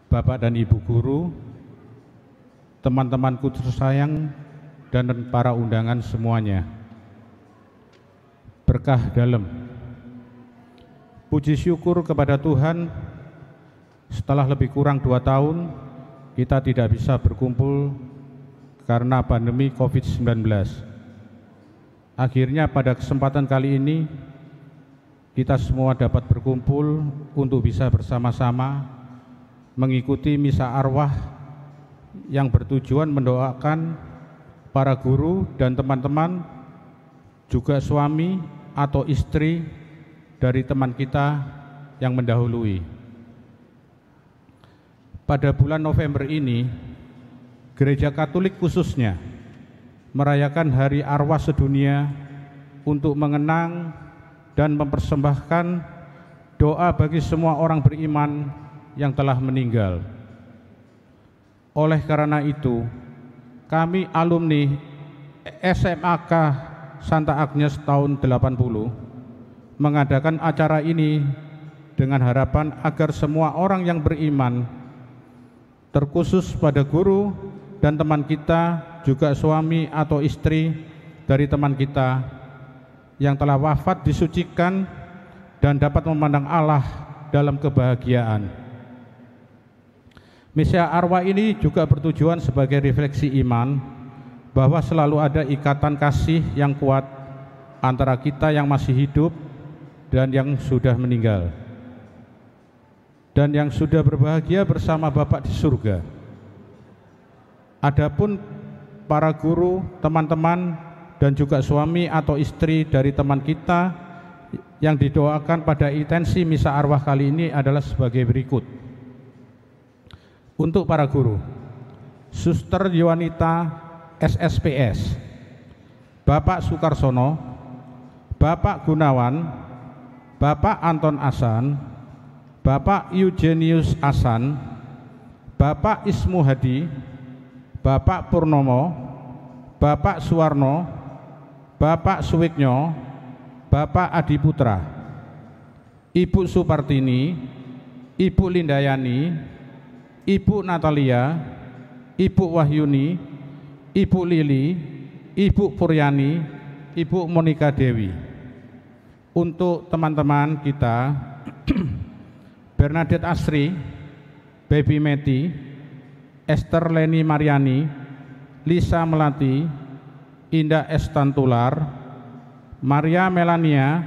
Bapak dan Ibu guru, teman-temanku tersayang, dan para undangan semuanya. Berkah dalam. Puji syukur kepada Tuhan, setelah lebih kurang 2 tahun kita tidak bisa berkumpul karena pandemi COVID-19. Akhirnya pada kesempatan kali ini kita semua dapat berkumpul untuk bisa bersama-sama mengikuti misa arwah yang bertujuan mendoakan para guru dan teman-teman, juga suami atau istri dari teman kita yang mendahului. Pada bulan November ini, Gereja Katolik khususnya merayakan Hari Arwah Sedunia untuk mengenang dan mempersembahkan doa bagi semua orang beriman yang telah meninggal. Oleh karena itu, kami alumni SMAK Santa Agnes tahun 80 mengadakan acara ini dengan harapan agar semua orang yang beriman, terkhusus pada guru dan teman kita, juga suami atau istri dari teman kita yang telah wafat, disucikan dan dapat memandang Allah dalam kebahagiaan. Misa arwah ini juga bertujuan sebagai refleksi iman bahwa selalu ada ikatan kasih yang kuat antara kita yang masih hidup dan yang sudah meninggal, dan yang sudah berbahagia bersama Bapa di surga. Adapun para guru, teman-teman, dan juga suami atau istri dari teman kita yang didoakan pada intensi misa arwah kali ini adalah sebagai berikut. Untuk para guru, Suster Yowanita SSPS, Bapak Sukarsono, Bapak Gunawan, Bapak Anton Asan, Bapak Eugenius Asan, Bapak Ismu Hadi, Bapak Purnomo, Bapak Suwarno, Bapak Suwiknyo, Bapak Adi Putra, Ibu Supartini, Ibu Lindayani, Ibu Natalia, Ibu Wahyuni, Ibu Lili, Ibu Puryani, Ibu Monika Dewi. Untuk teman-teman kita, Bernadette Asri, Baby Meti, Esther Leni Mariani, Lisa Melati, Indah Estantular, Maria Melania,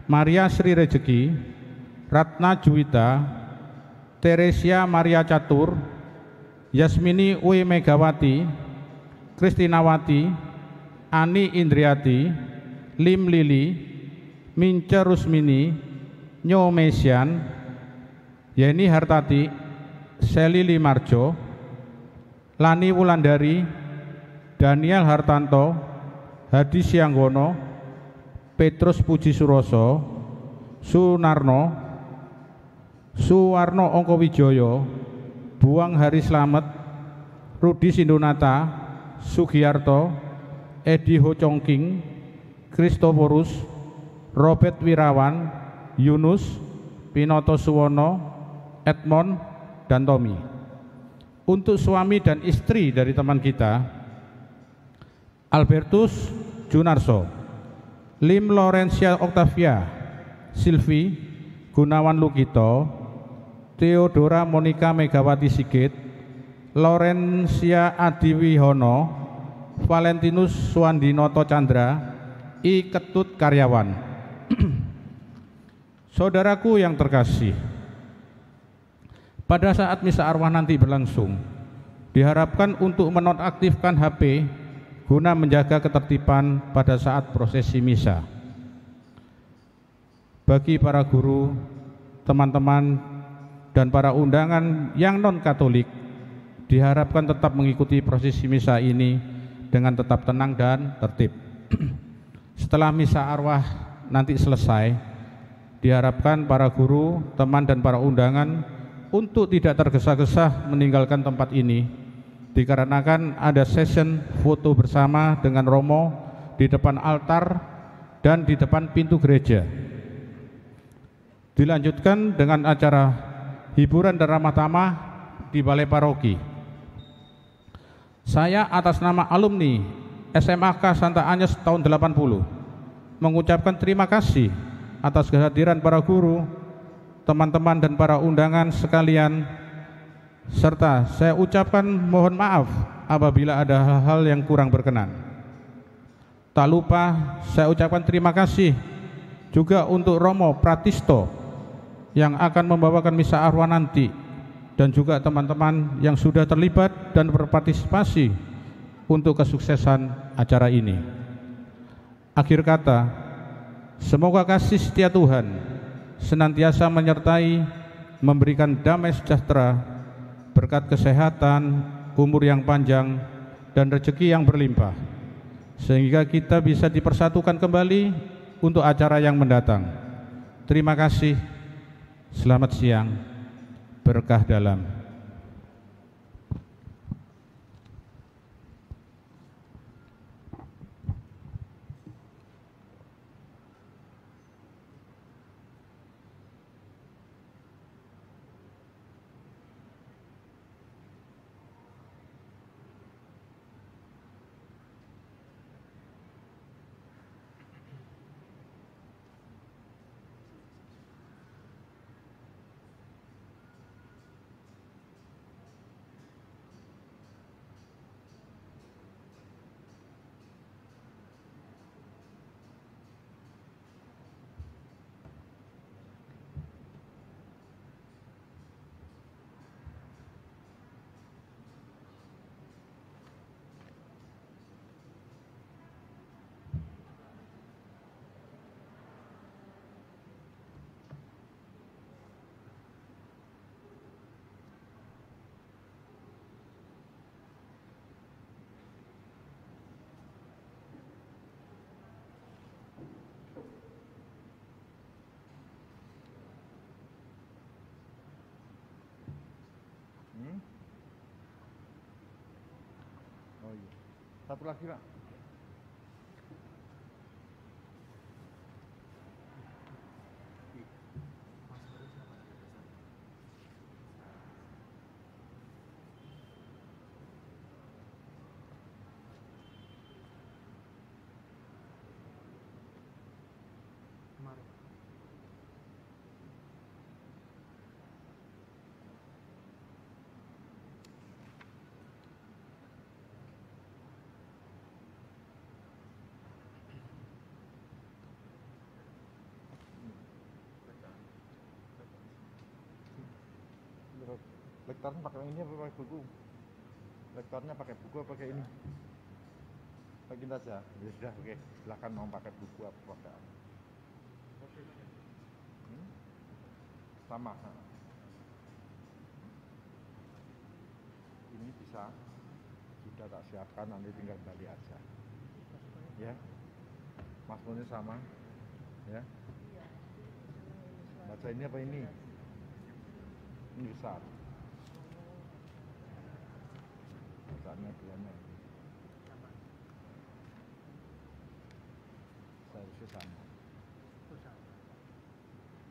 Maria Sri Rejeki, Ratna Juwita, Teresia Maria Catur, Yasmini Uy Megawati, Kristinawati, Ani Indriati, Lim Lili, Mince Rusmini, Nyo Mesian, Yeni Hartati, Seli Limarjo, Lani Wulandari, Daniel Hartanto, Hadi Sianggono, Petrus Puji Suroso, Sunarno, Suwarno Ongkowijoyo, Buang Hari Slamet, Rudi Sindonata, Sugiarto, Edi Hocongking, Kristoforus, Robert Wirawan, Yunus, Pinoto Suwono, Edmond, dan Tommy. Untuk suami dan istri dari teman kita, Albertus Junarso, Lim Laurencia Octavia, Silvi, Gunawan Lukito, Theodora Monika Megawati Sigit, Laurencia Adiwihono, Valentinus Suandinoto Chandra, I Ketut Karyawan. Saudaraku yang terkasih, pada saat misa arwah nanti berlangsung, diharapkan untuk menonaktifkan HP guna menjaga ketertiban pada saat prosesi misa. Bagi para guru, teman-teman, dan para undangan yang non-Katolik, diharapkan tetap mengikuti prosesi misa ini dengan tetap tenang dan tertib. Setelah misa arwah nanti selesai, diharapkan para guru, teman, dan para undangan untuk tidak tergesa-gesa meninggalkan tempat ini, dikarenakan ada session foto bersama dengan Romo di depan altar dan di depan pintu gereja. Dilanjutkan dengan acara hiburan dan ramah tamah di Balai Paroki. Saya atas nama alumni SMAK Santa Agnes tahun 80 mengucapkan terima kasih atas kehadiran para guru, teman-teman dan para undangan sekalian, serta saya ucapkan mohon maaf apabila ada hal-hal yang kurang berkenan. Tak lupa saya ucapkan terima kasih juga untuk Romo Pratisto yang akan membawakan misa arwah nanti, dan juga teman-teman yang sudah terlibat dan berpartisipasi untuk kesuksesan acara ini. Akhir kata, semoga kasih setia Tuhan senantiasa menyertai, memberikan damai sejahtera, berkat kesehatan, umur yang panjang, dan rezeki yang berlimpah, sehingga kita bisa dipersatukan kembali untuk acara yang mendatang. Terima kasih, selamat siang, berkah dalam. Oh iya, satu lagi Pak. Lektornya pakai ini apa pakai buku? Lektornya pakai buku apa pakai ini? Pakai aja. Ya sudah, oke. Silakan mau pakai buku apa pakai apa. Sama. Ini bisa sudah tak siapkan, nanti tinggal balik aja. Ya. Mazmurnya sama. Ya. Baca ini apa ini? Ini besar. Bacaannya duanya. Seharusnya sama.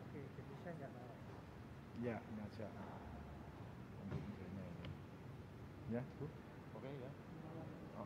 Oke, jadi saya nggak tahu. Ya, ini aja. Untuk ini. Ya, Bu. Oke ya. Oh.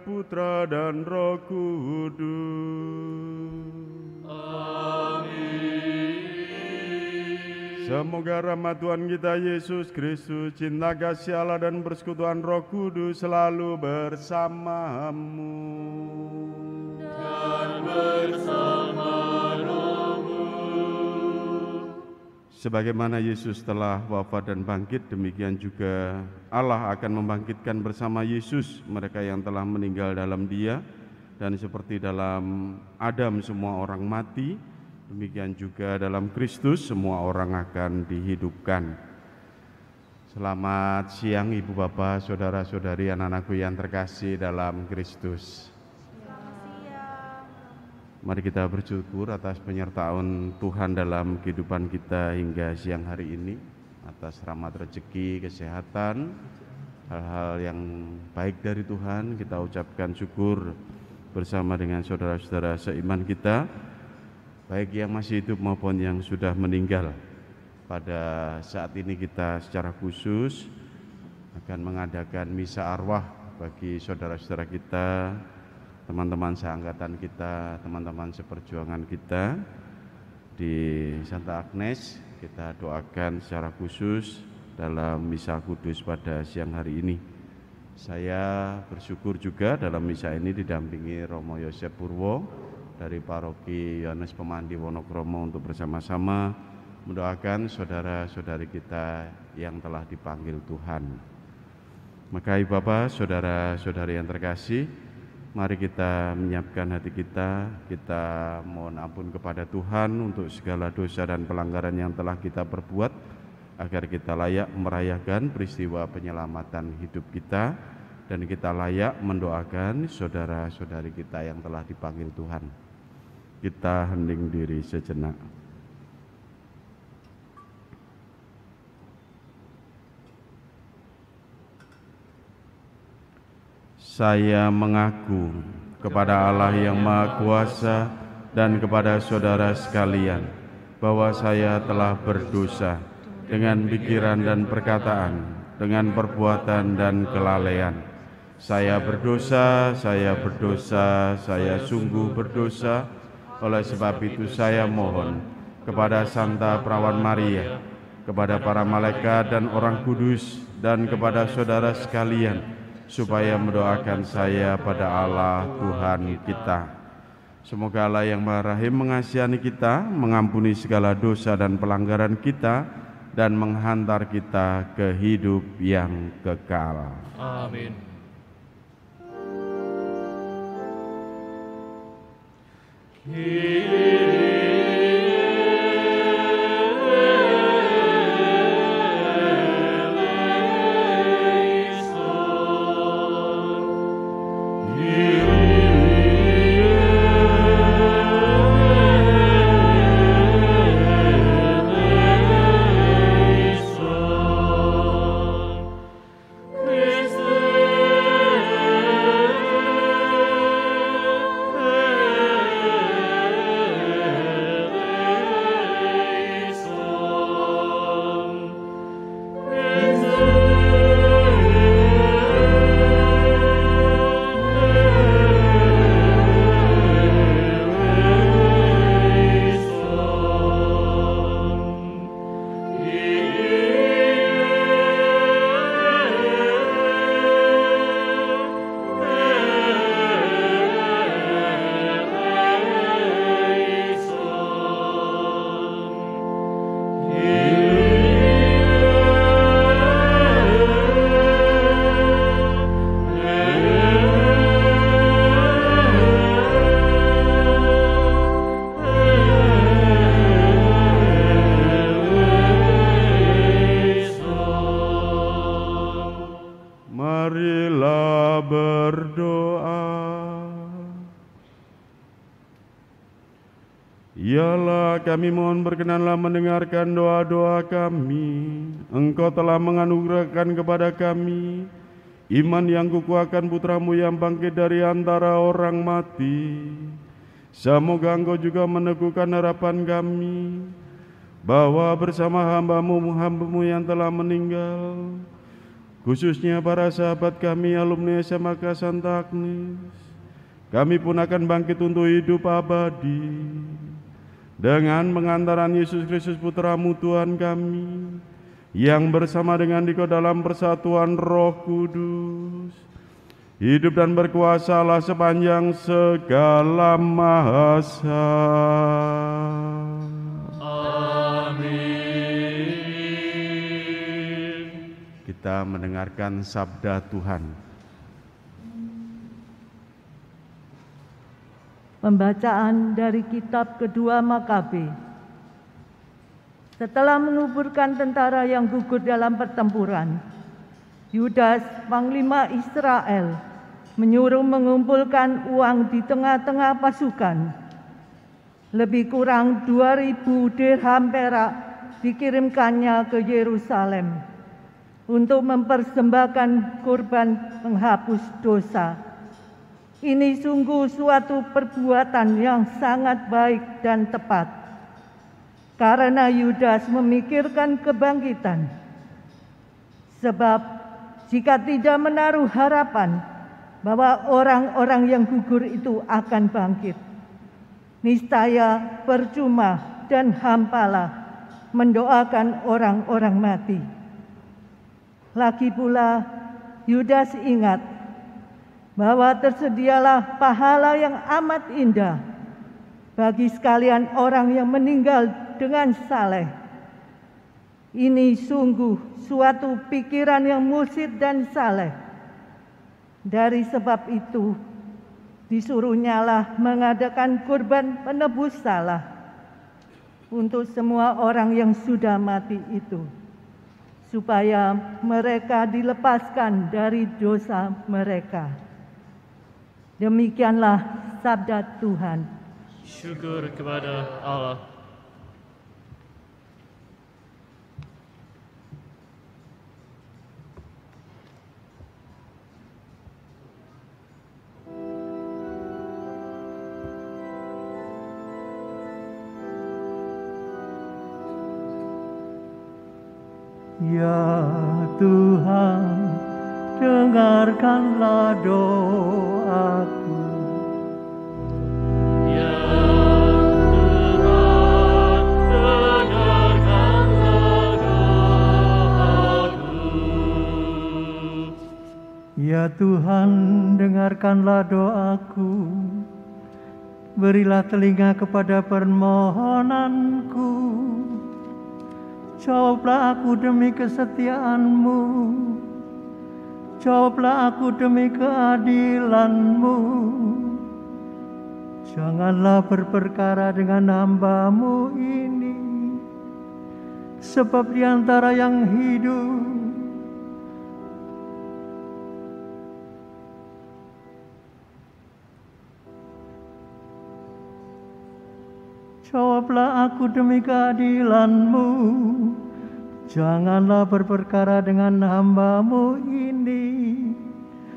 Putra dan Roh Kudus. Semoga rahmat Tuhan kita Yesus Kristus, cinta kasih Allah dan persekutuan Roh Kudus selalu bersamamu. Dan bersama rohmu. Sebagaimana Yesus telah wafat dan bangkit, demikian juga Allah akan membangkitkan bersama Yesus mereka yang telah meninggal dalam Dia. Dan seperti dalam Adam semua orang mati, demikian juga dalam Kristus semua orang akan dihidupkan. Selamat siang Ibu Bapak, saudara-saudari, anak-anakku yang terkasih dalam Kristus. Mari kita bersyukur atas penyertaan Tuhan dalam kehidupan kita hingga siang hari ini, atas rahmat rezeki, kesehatan, hal-hal yang baik dari Tuhan. Kita ucapkan syukur bersama dengan saudara-saudara seiman kita, baik yang masih hidup maupun yang sudah meninggal. Pada saat ini kita secara khusus akan mengadakan misa arwah bagi saudara-saudara kita, teman-teman seangkatan kita, teman-teman seperjuangan kita di Santa Agnes. Kita doakan secara khusus dalam misa kudus pada siang hari ini. Saya bersyukur juga dalam misa ini didampingi Romo Yosef Purwo dari Paroki Yohanes Pemandi Wonokromo untuk bersama-sama mendoakan saudara-saudari kita yang telah dipanggil Tuhan. Maka Ibu Bapak, saudara-saudari yang terkasih, mari kita menyiapkan hati kita mohon ampun kepada Tuhan untuk segala dosa dan pelanggaran yang telah kita perbuat, agar kita layak merayakan peristiwa penyelamatan hidup kita, dan kita layak mendoakan saudara-saudari kita yang telah dipanggil Tuhan. Kita hening diri sejenak. Saya mengaku kepada Allah yang Maha Kuasa dan kepada saudara sekalian bahwa saya telah berdosa dengan pikiran dan perkataan, dengan perbuatan dan kelalaian. Saya berdosa, saya sungguh berdosa. Oleh sebab itu saya mohon kepada Santa Perawan Maria, kepada para malaikat dan orang kudus, dan kepada saudara sekalian, supaya mendoakan saya pada Allah Tuhan kita. Semoga Allah yang Maha Rahim mengasihani kita, mengampuni segala dosa dan pelanggaran kita, dan menghantar kita ke hidup yang kekal. Amin. Kami mohon berkenanlah mendengarkan doa-doa kami. Engkau telah menganugerahkan kepada kami iman yang kukuhkan Putramu yang bangkit dari antara orang mati. Semoga Engkau juga meneguhkan harapan kami, bahwa bersama hambamu yang telah meninggal, khususnya para sahabat kami alumni SMA Santa Agnes. Kami pun akan bangkit untuk hidup abadi dengan pengantaran Yesus Kristus Putra-Mu Tuhan kami, yang bersama dengan Dikau dalam persatuan Roh Kudus, hidup dan berkuasa Allah sepanjang segala masa. Amin. Kita mendengarkan sabda Tuhan. Pembacaan dari kitab kedua Makabe. Setelah menguburkan tentara yang gugur dalam pertempuran, Yudas, panglima Israel, menyuruh mengumpulkan uang di tengah-tengah pasukan. Lebih kurang 2.000 dirham perak dikirimkannya ke Yerusalem untuk mempersembahkan kurban penghapus dosa. Ini sungguh suatu perbuatan yang sangat baik dan tepat, karena Yudas memikirkan kebangkitan. Sebab jika tidak menaruh harapan bahwa orang-orang yang gugur itu akan bangkit, niscaya percuma dan hampalah mendoakan orang-orang mati. Lagi pula Yudas ingat bahwa tersedialah pahala yang amat indah bagi sekalian orang yang meninggal dengan saleh. Ini sungguh suatu pikiran yang mursyid dan saleh. Dari sebab itu, disuruhnyalah mengadakan kurban penebus salah untuk semua orang yang sudah mati itu, supaya mereka dilepaskan dari dosa mereka. Demikianlah sabda Tuhan. Syukur kepada Allah. Ya Tuhan, dengarkanlah doaku. Ya Tuhan, dengarkanlah doaku. Ya Tuhan, dengarkanlah doaku. Berilah telinga kepada permohonanku. Jawablah aku demi kesetiaan-Mu. Jawablah aku demi keadilan-Mu. Janganlah berperkara dengan hamba-Mu ini, sebab di antara yang hidup jawablah aku demi keadilan-Mu. Janganlah berperkara dengan hamba-Mu ini,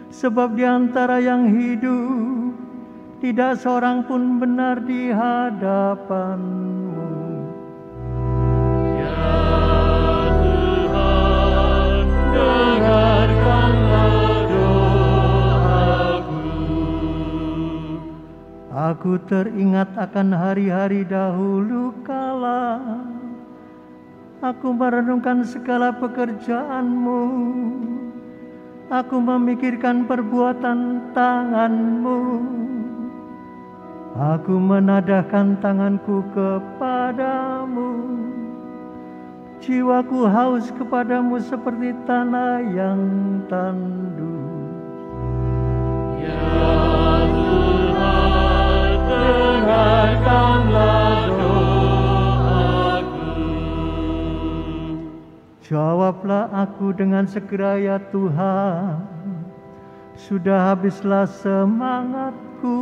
sebab di antara yang hidup tidak seorang pun benar di hadapan-Mu. Ya Tuhan, dengarkanlah doaku. Aku teringat akan hari-hari dahulu kala aku merenungkan segala pekerjaan-Mu. Aku memikirkan perbuatan tangan-Mu. Aku menadahkan tanganku kepadamu. Jiwaku haus kepadamu seperti tanah yang tandus. Ya Tuhan, dengarkanlah doaku. Jawablah aku dengan segera ya Tuhan. Sudah habislah semangatku.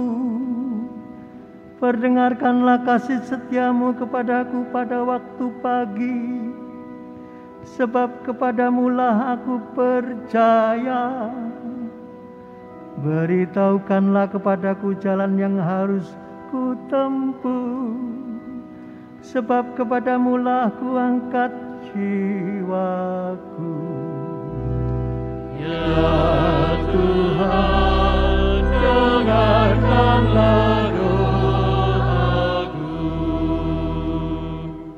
Perdengarkanlah kasih setiamu kepadaku pada waktu pagi, sebab kepadamulah aku percaya. Beritahukanlah kepadaku jalan yang harus kutempuh, sebab kepadamulah ku angkat jiwaku. Ya Tuhan, dengarkanlah doaku.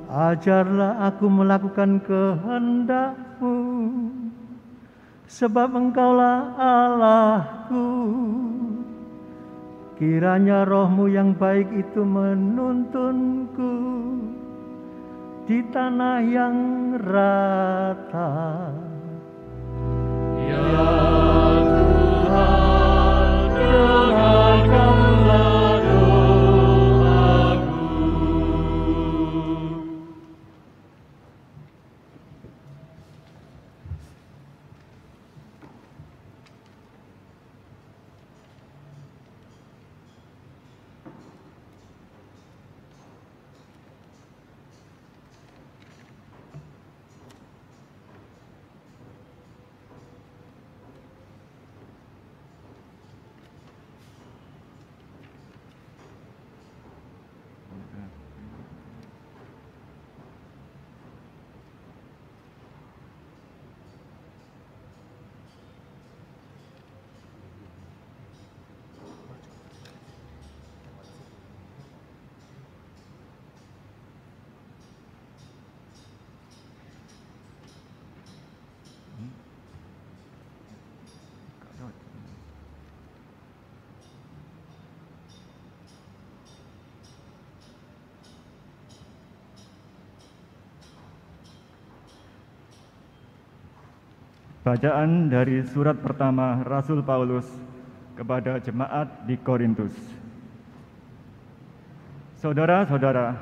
Ajarlah aku melakukan kehendak-Mu, sebab Engkaulah Allahku. Kiranya Roh-Mu yang baik itu menuntunku di tanah yang rata. Ya Tuhan, dengarkanlah doaku. Bacaan dari surat pertama Rasul Paulus kepada jemaat di Korintus. Saudara-saudara,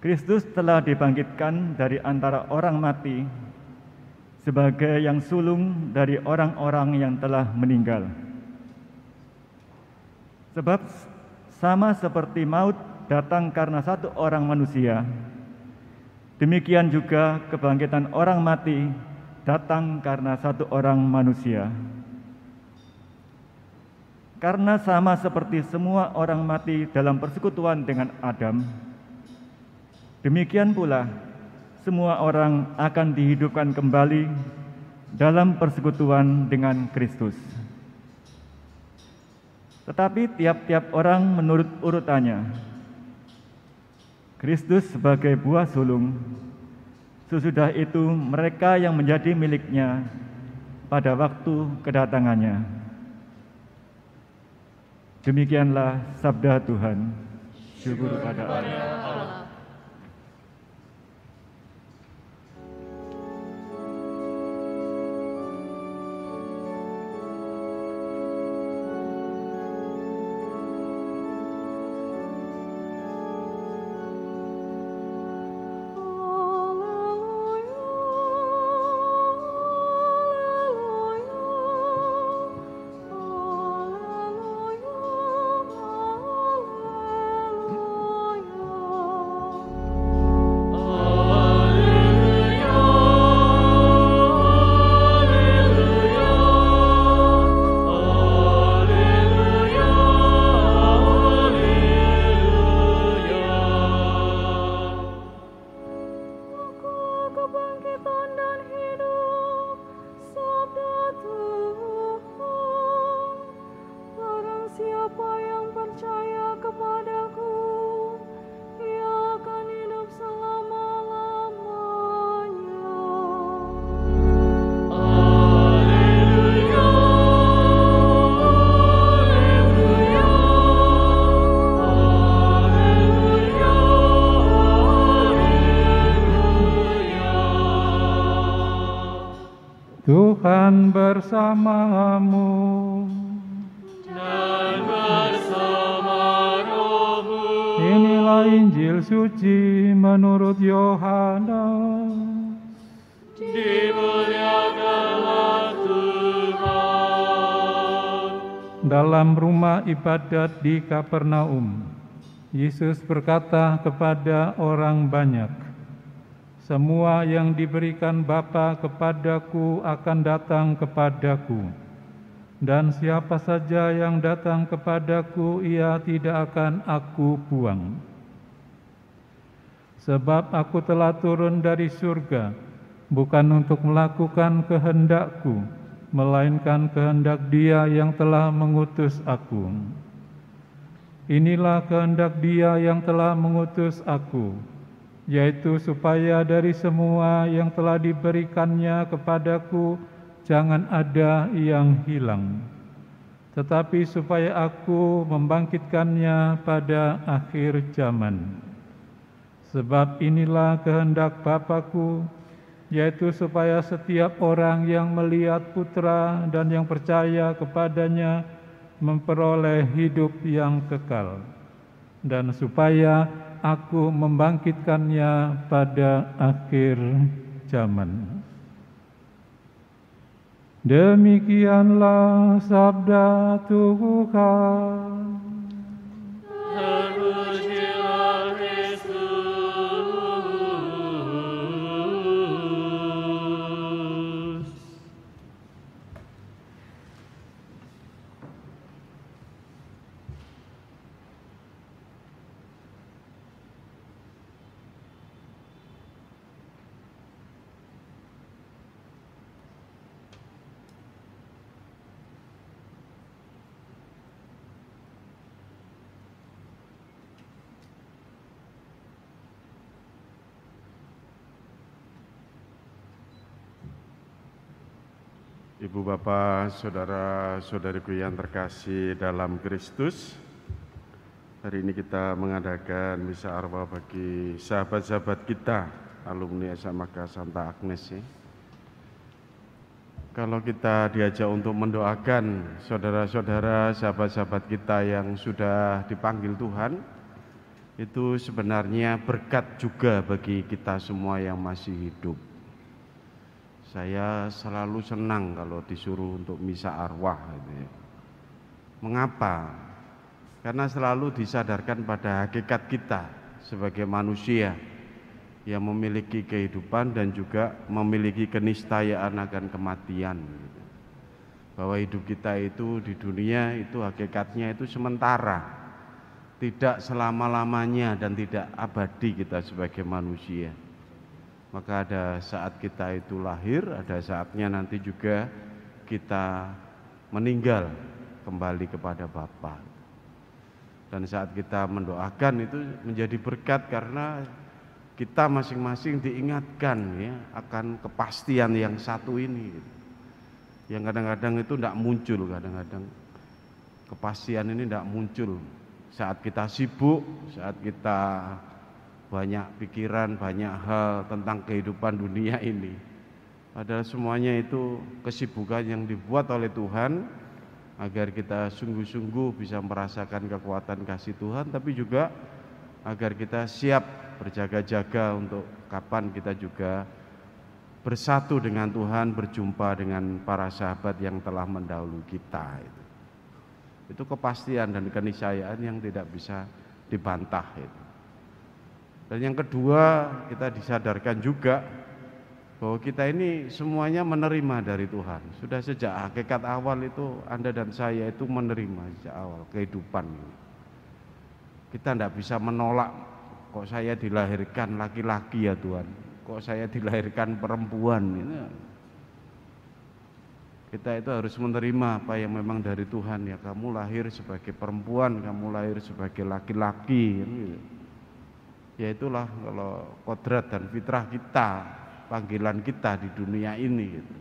Kristus telah dibangkitkan dari antara orang mati sebagai yang sulung dari orang-orang yang telah meninggal. Sebab sama seperti maut datang karena satu orang manusia, demikian juga kebangkitan orang mati datang karena satu orang manusia. Karena sama seperti semua orang mati dalam persekutuan dengan Adam, demikian pula semua orang akan dihidupkan kembali dalam persekutuan dengan Kristus. Tetapi tiap-tiap orang menurut urutannya. Kristus sebagai buah sulung, sesudah itu mereka yang menjadi miliknya pada waktu kedatangannya. Demikianlah sabda Tuhan. Syukur pada Allah. Tuhan bersamamu. Dan bersama rohmu. Inilah Injil suci menurut Yohanes. Dimuliakanlah Tuhan. Dalam rumah ibadat di Kapernaum, Yesus berkata kepada orang banyak, "Semua yang diberikan Bapa kepadaku akan datang kepadaku, dan siapa saja yang datang kepadaku, ia tidak akan aku buang. Sebab aku telah turun dari surga, bukan untuk melakukan kehendakku, melainkan kehendak Dia yang telah mengutus aku. Inilah kehendak Dia yang telah mengutus aku, yaitu supaya dari semua yang telah diberikannya kepadaku jangan ada yang hilang, tetapi supaya aku membangkitkannya pada akhir zaman. Sebab inilah kehendak Bapa-Ku, yaitu supaya setiap orang yang melihat Putra dan yang percaya kepadanya memperoleh hidup yang kekal, dan supaya aku membangkitkannya pada akhir zaman. Demikianlah sabda Tuhan. Terpujilah Kristus. Ibu bapak, saudara-saudariku yang terkasih dalam Kristus, hari ini kita mengadakan misa arwah bagi sahabat-sahabat kita, alumni SMK Santa Agnes. Ya. Kalau kita diajak untuk mendoakan saudara-saudara, sahabat-sahabat kita yang sudah dipanggil Tuhan, itu sebenarnya berkat juga bagi kita semua yang masih hidup. Saya selalu senang kalau disuruh untuk misa arwah. Mengapa? Karena selalu disadarkan pada hakikat kita sebagai manusia yang memiliki kehidupan dan juga memiliki keniscayaan akan kematian. Bahwa hidup kita itu di dunia itu hakikatnya itu sementara, tidak selama-lamanya dan tidak abadi kita sebagai manusia. Maka ada saat kita itu lahir, ada saatnya nanti juga kita meninggal kembali kepada Bapa. Dan saat kita mendoakan itu menjadi berkat karena kita masing-masing diingatkan ya akan kepastian yang satu ini. Yang kadang-kadang itu tidak muncul, kadang-kadang kepastian ini tidak muncul saat kita sibuk, saat kita banyak pikiran, banyak hal tentang kehidupan dunia ini. Padahal semuanya itu kesibukan yang dibuat oleh Tuhan agar kita sungguh-sungguh bisa merasakan kekuatan kasih Tuhan, tapi juga agar kita siap berjaga-jaga untuk kapan kita juga bersatu dengan Tuhan, berjumpa dengan para sahabat yang telah mendahului kita. Itu kepastian dan keniscayaan yang tidak bisa dibantah itu. Dan yang kedua, kita disadarkan juga bahwa kita ini semuanya menerima dari Tuhan. Sudah sejak hakikat awal itu Anda dan saya itu menerima sejak awal kehidupan. Kita tidak bisa menolak, kok saya dilahirkan laki-laki ya Tuhan, kok saya dilahirkan perempuan. Kita itu harus menerima apa yang memang dari Tuhan. Ya, kamu lahir sebagai perempuan, kamu lahir sebagai laki-laki. Ya itulah kalau kodrat dan fitrah kita, panggilan kita di dunia ini gitu.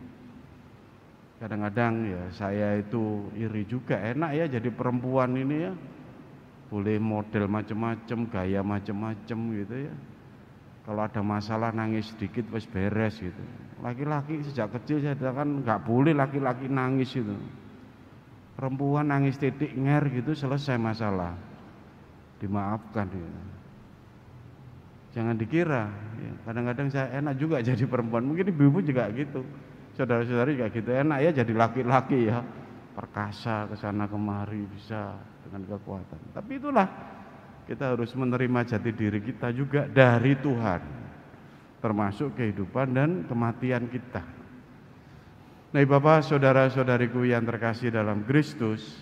Kadang-kadang ya saya itu iri juga, enak ya jadi perempuan ini ya, boleh model macam-macam, gaya macam-macam gitu ya. Kalau ada masalah nangis sedikit wes beres gitu. Laki-laki sejak kecil saya kan nggak boleh laki-laki nangis itu. Perempuan nangis titik nger gitu selesai masalah, dimaafkan gitu. Jangan dikira, ya, kadang-kadang saya enak juga jadi perempuan, mungkin ibu-ibu juga gitu, saudara-saudari juga gitu, enak ya jadi laki-laki ya, perkasa kesana kemari bisa dengan kekuatan. Tapi itulah kita harus menerima jati diri kita juga dari Tuhan, termasuk kehidupan dan kematian kita. Nah, Bapak, saudara-saudariku yang terkasih dalam Kristus,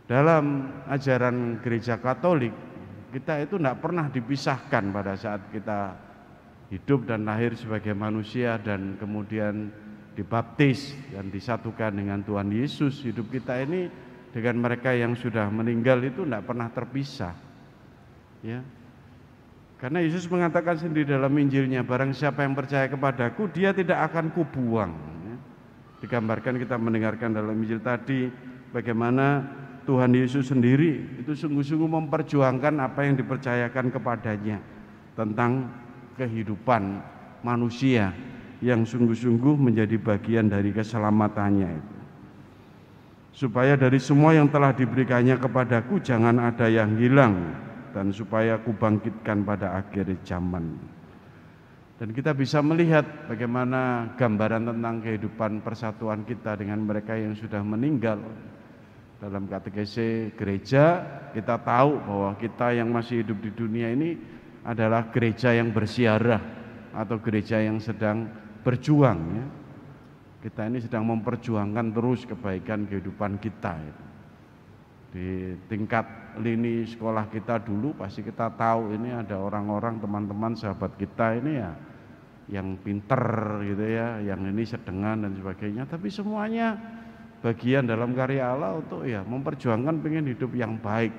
dalam ajaran Gereja Katolik kita itu tidak pernah dipisahkan pada saat kita hidup dan lahir sebagai manusia dan kemudian dibaptis dan disatukan dengan Tuhan Yesus. Hidup kita ini dengan mereka yang sudah meninggal itu tidak pernah terpisah, ya. Karena Yesus mengatakan sendiri dalam Injilnya, barang siapa yang percaya kepadaku, dia tidak akan kubuang. Ya. Digambarkan kita mendengarkan dalam Injil tadi, bagaimana Tuhan Yesus sendiri itu sungguh-sungguh memperjuangkan apa yang dipercayakan kepadanya tentang kehidupan manusia yang sungguh-sungguh menjadi bagian dari keselamatannya itu. Supaya dari semua yang telah diberikannya kepadaku jangan ada yang hilang, dan supaya aku bangkitkan pada akhir zaman. Dan kita bisa melihat bagaimana gambaran tentang kehidupan persatuan kita dengan mereka yang sudah meninggal. Dalam katekese gereja kita tahu bahwa kita yang masih hidup di dunia ini adalah gereja yang bersiarah atau gereja yang sedang berjuang, ya. Kita ini sedang memperjuangkan terus kebaikan kehidupan kita. Di tingkat lini sekolah kita dulu pasti kita tahu ini ada orang-orang, teman-teman sahabat kita ini ya yang pinter gitu ya, yang ini sedengan dan sebagainya, tapi semuanya bagian dalam karya Allah untuk ya memperjuangkan pengen hidup yang baik.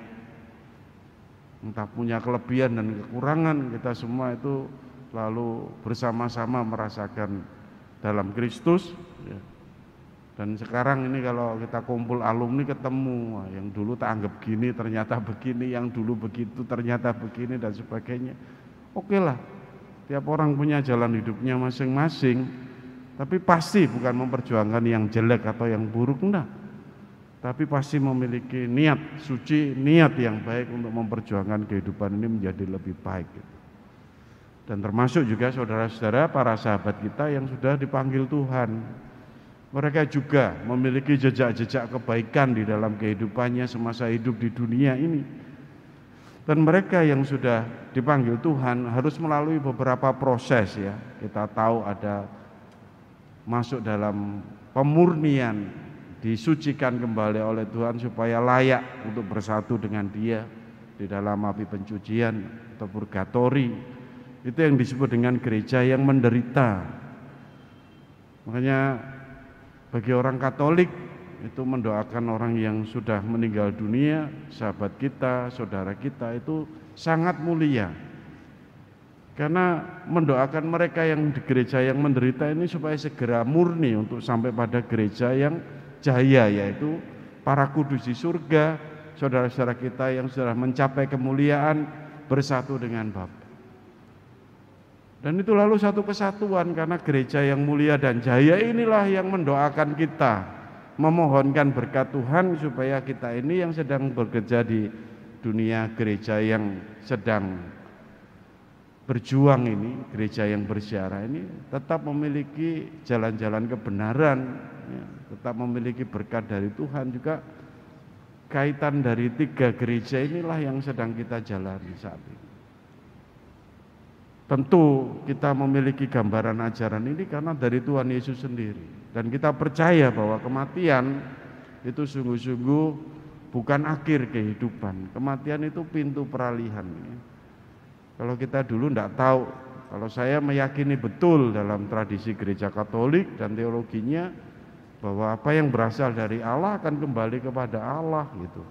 Entah punya kelebihan dan kekurangan, kita semua itu lalu bersama-sama merasakan dalam Kristus, ya. Dan sekarang ini kalau kita kumpul alumni ketemu, yang dulu tak anggap gini ternyata begini, yang dulu begitu ternyata begini dan sebagainya. Oke lah, tiap orang punya jalan hidupnya masing-masing, tapi pasti bukan memperjuangkan yang jelek atau yang buruk, enggak. Tapi pasti memiliki niat suci, niat yang baik untuk memperjuangkan kehidupan ini menjadi lebih baik. Dan termasuk juga saudara-saudara para sahabat kita yang sudah dipanggil Tuhan. Mereka juga memiliki jejak-jejak kebaikan di dalam kehidupannya semasa hidup di dunia ini. Dan mereka yang sudah dipanggil Tuhan harus melalui beberapa proses, ya. Kita tahu ada masuk dalam pemurnian, disucikan kembali oleh Tuhan supaya layak untuk bersatu dengan Dia di dalam api pencucian atau purgatori. Itu yang disebut dengan gereja yang menderita. Makanya bagi orang Katolik itu mendoakan orang yang sudah meninggal dunia, sahabat kita, saudara kita, itu sangat mulia. Karena mendoakan mereka yang di gereja yang menderita ini supaya segera murni untuk sampai pada gereja yang jaya, yaitu para kudus di surga, saudara-saudara kita yang sudah mencapai kemuliaan bersatu dengan Bapa. Dan itu lalu satu kesatuan, karena gereja yang mulia dan jaya inilah yang mendoakan kita, memohonkan berkat Tuhan supaya kita ini yang sedang bekerja di dunia gereja yang sedang berjuang ini, gereja yang bersiarah ini tetap memiliki jalan-jalan kebenaran, ya, tetap memiliki berkat dari Tuhan. Juga kaitan dari tiga gereja inilah yang sedang kita jalani saat ini. Tentu kita memiliki gambaran ajaran ini karena dari Tuhan Yesus sendiri. Dan kita percaya bahwa kematian itu sungguh-sungguh bukan akhir kehidupan. Kematian itu pintu peralihan. Kalau kita dulu tidak tahu, kalau saya meyakini betul dalam tradisi gereja Katolik dan teologinya, bahwa apa yang berasal dari Allah akan kembali kepada Allah gitu.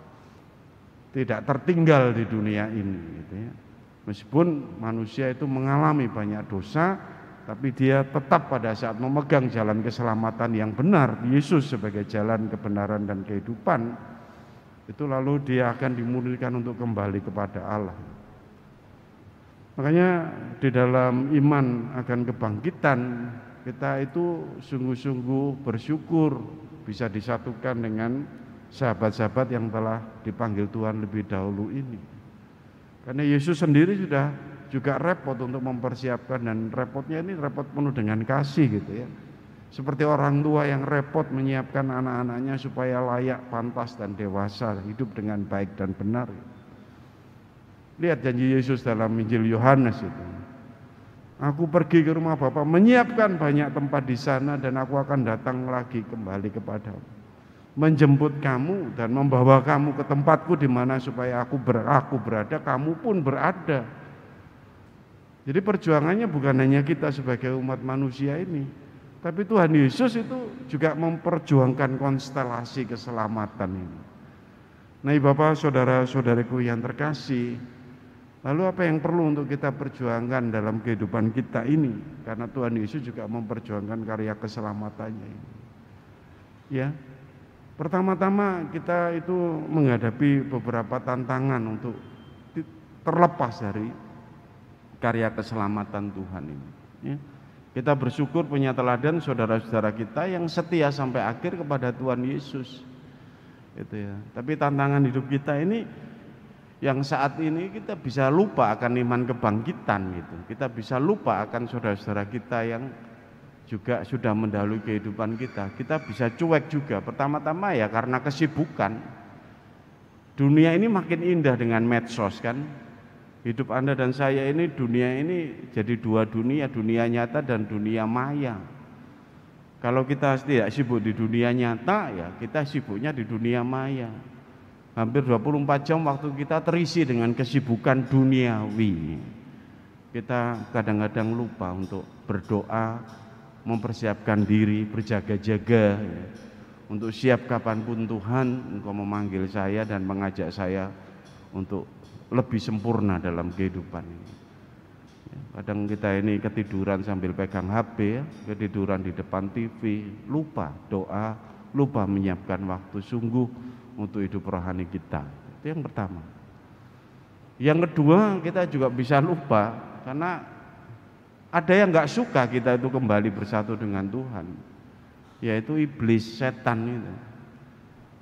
Tidak tertinggal di dunia ini gitu ya. Meskipun manusia itu mengalami banyak dosa, tapi dia tetap pada saat memegang jalan keselamatan yang benar, Yesus sebagai jalan kebenaran dan kehidupan, itu lalu dia akan dimurnikan untuk kembali kepada Allah. Makanya di dalam iman akan kebangkitan, kita itu sungguh-sungguh bersyukur bisa disatukan dengan sahabat-sahabat yang telah dipanggil Tuhan lebih dahulu ini. Karena Yesus sendiri sudah juga repot untuk mempersiapkan, dan repotnya ini repot penuh dengan kasih gitu ya. Seperti orang tua yang repot menyiapkan anak-anaknya supaya layak, pantas dan dewasa, hidup dengan baik dan benar. Lihat janji Yesus dalam Injil Yohanes itu. Aku pergi ke rumah Bapa, menyiapkan banyak tempat di sana, dan aku akan datang lagi kembali kepadamu, menjemput kamu dan membawa kamu ke tempatku di mana supaya aku berada, kamu pun berada. Jadi perjuangannya bukan hanya kita sebagai umat manusia ini, tapi Tuhan Yesus itu juga memperjuangkan konstelasi keselamatan ini. Nah, Bapak, saudara-saudariku yang terkasih, lalu apa yang perlu untuk kita perjuangkan dalam kehidupan kita ini? Karena Tuhan Yesus juga memperjuangkan karya keselamatannya ini. Ya, pertama-tama kita itu menghadapi beberapa tantangan untuk terlepas dari karya keselamatan Tuhan ini. Ya. Kita bersyukur punya teladan saudara-saudara kita yang setia sampai akhir kepada Tuhan Yesus. Gitu ya. Tapi tantangan hidup kita ini yang saat ini kita bisa lupa akan iman kebangkitan gitu. Kita bisa lupa akan saudara-saudara kita yang juga sudah mendahului kehidupan kita. Kita bisa cuek juga. Pertama-tama ya karena kesibukan. Dunia ini makin indah dengan medsos kan. Hidup Anda dan saya ini, dunia ini jadi dua dunia, dunia nyata dan dunia maya. Kalau kita tidak sibuk di dunia nyata, ya kita sibuknya di dunia maya. Hampir 24 jam waktu kita terisi dengan kesibukan duniawi. Kita kadang-kadang lupa untuk berdoa, mempersiapkan diri, berjaga-jaga, ya, untuk siap kapanpun Tuhan Engkau memanggil saya dan mengajak saya untuk lebih sempurna dalam kehidupan ini. Kadang kita ini ketiduran sambil pegang HP, ketiduran di depan TV, lupa doa, lupa menyiapkan waktu sungguh untuk hidup rohani kita. Itu yang pertama. Yang kedua, kita juga bisa lupa karena ada yang nggak suka kita itu kembali bersatu dengan Tuhan, yaitu iblis, setan itu.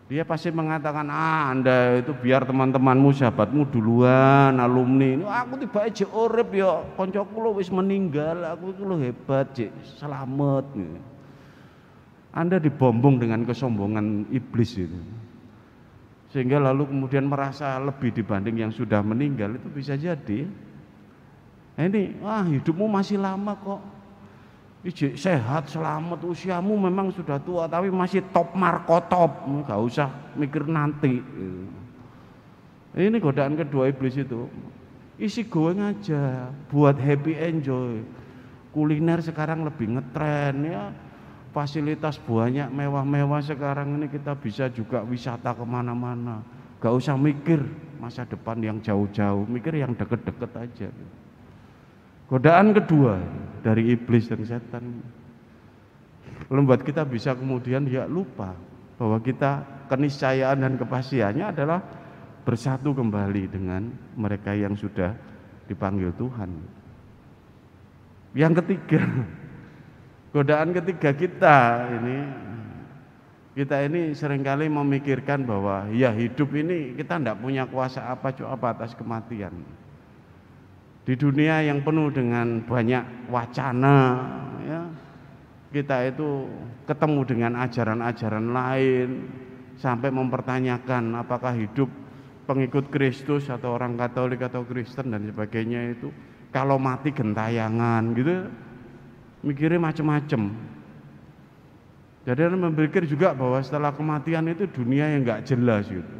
Dia pasti mengatakan, Anda itu biar teman-temanmu, sahabatmu duluan, alumni. Aku tiba aja urip ya, koncoku lo wis meninggal, aku itu lo hebat, cik, selamat. Anda dibombong dengan kesombongan iblis itu. Sehingga lalu kemudian merasa lebih dibanding yang sudah meninggal, itu bisa jadi. Nah ini, hidupmu masih lama kok. Sehat, selamat, usiamu memang sudah tua tapi masih top markotop, gak usah mikir nanti. Ini godaan kedua iblis itu. Isi going aja, buat happy enjoy. Kuliner sekarang lebih ngetren ya, fasilitas banyak mewah-mewah sekarang ini, kita bisa juga wisata kemana-mana. Gak usah mikir masa depan yang jauh-jauh, mikir yang deket-deket aja. Godaan kedua dari iblis dan setan membuat kita bisa kemudian ya lupa bahwa kita keniscayaan dan kepastiannya adalah bersatu kembali dengan mereka yang sudah dipanggil Tuhan. Yang ketiga, godaan ketiga kita ini seringkali memikirkan bahwa ya hidup ini kita tidak punya kuasa apa atas kematian. Di dunia yang penuh dengan banyak wacana, ya, kita itu ketemu dengan ajaran-ajaran lain, sampai mempertanyakan apakah hidup pengikut Kristus atau orang Katolik atau Kristen dan sebagainya itu kalau mati gentayangan gitu, mikirnya macam-macam. Jadi memikir juga bahwa setelah kematian itu dunia yang nggak jelas gitu.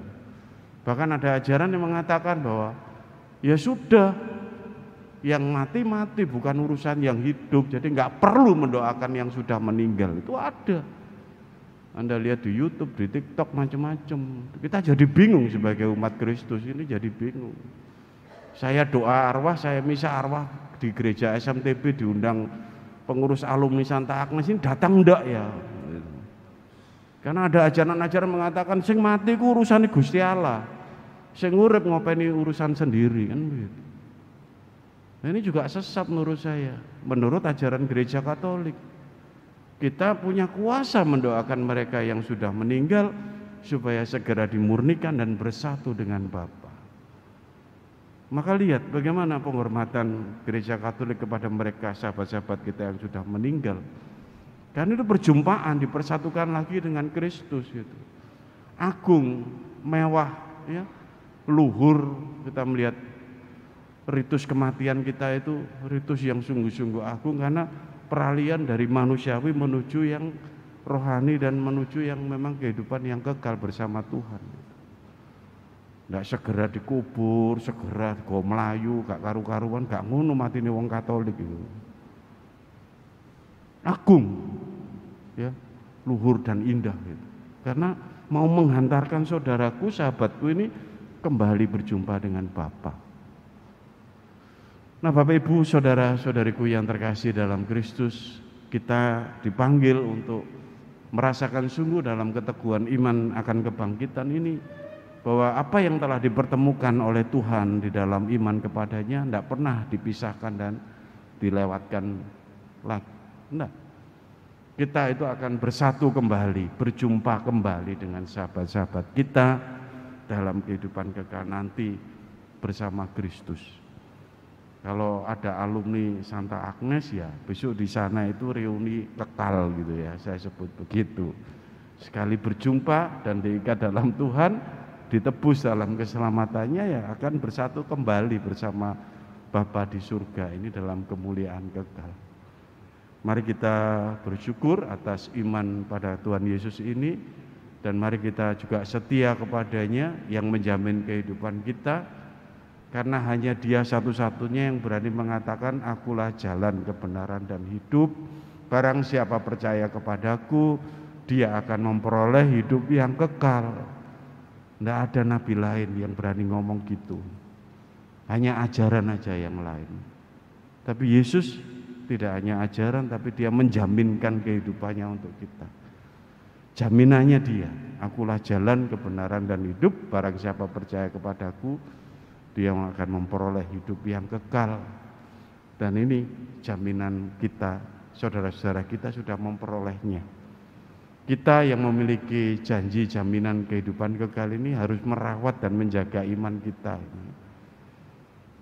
Bahkan ada ajaran yang mengatakan bahwa ya sudah, yang mati bukan urusan yang hidup, jadi nggak perlu mendoakan yang sudah meninggal. Itu ada. Anda lihat di YouTube, di TikTok, macam-macam. Kita jadi bingung sebagai umat Kristus ini, jadi bingung. Saya doa arwah, saya misa arwah di gereja SMTB, diundang pengurus alumni Santa Agnes, ini datang enggak ya? Karena ada ajaran-ajaran mengatakan sing mati ku urusan Gusti Allah, sing urip ngopeni urusan sendiri kan begitu. Nah, ini juga sesat menurut saya, menurut ajaran gereja Katolik. Kita punya kuasa mendoakan mereka yang sudah meninggal supaya segera dimurnikan dan bersatu dengan Bapa. Maka lihat bagaimana penghormatan gereja Katolik kepada mereka, sahabat-sahabat kita yang sudah meninggal. Karena itu perjumpaan, dipersatukan lagi dengan Kristus itu. Agung, mewah, ya, luhur. Kita melihat ritus kematian kita itu ritus yang sungguh-sungguh agung karena peralihan dari manusiawi menuju yang rohani dan menuju yang memang kehidupan yang kekal bersama Tuhan. ndak segera dikubur, segera go melayu, gak karu-karuan, gak ngono matine wong Katolik itu. Agung, ya, luhur dan indah gitu. Karena mau menghantarkan saudaraku, sahabatku ini kembali berjumpa dengan Bapa. Nah, Bapak Ibu, saudara-saudariku yang terkasih dalam Kristus, kita dipanggil untuk merasakan sungguh dalam keteguhan iman akan kebangkitan ini, bahwa apa yang telah dipertemukan oleh Tuhan di dalam iman kepadanya tidak pernah dipisahkan dan dilewatkan lagi. Enggak. Kita itu akan bersatu kembali, berjumpa kembali dengan sahabat-sahabat kita dalam kehidupan kekal nanti bersama Kristus. Kalau ada alumni Santa Agnes, ya besok di sana itu reuni kekal gitu ya, saya sebut begitu. Sekali berjumpa dan diikat dalam Tuhan, ditebus dalam keselamatannya, ya akan bersatu kembali bersama Bapa di surga ini dalam kemuliaan kekal. Mari kita bersyukur atas iman pada Tuhan Yesus ini, dan mari kita juga setia kepadanya yang menjamin kehidupan kita, karena hanya Dia satu-satunya yang berani mengatakan, akulah jalan, kebenaran, dan hidup. Barang siapa percaya kepadaku, dia akan memperoleh hidup yang kekal. Tidak ada nabi lain yang berani ngomong gitu. Hanya ajaran aja yang lain. Tapi Yesus tidak hanya ajaran, tapi Dia menjaminkan kehidupannya untuk kita. Jaminannya Dia, akulah jalan, kebenaran, dan hidup. Barang siapa percaya kepadaku, dia akan memperoleh hidup yang kekal. Dan ini jaminan kita, saudara-saudara kita sudah memperolehnya. Kita yang memiliki janji jaminan kehidupan kekal ini harus merawat dan menjaga iman kita.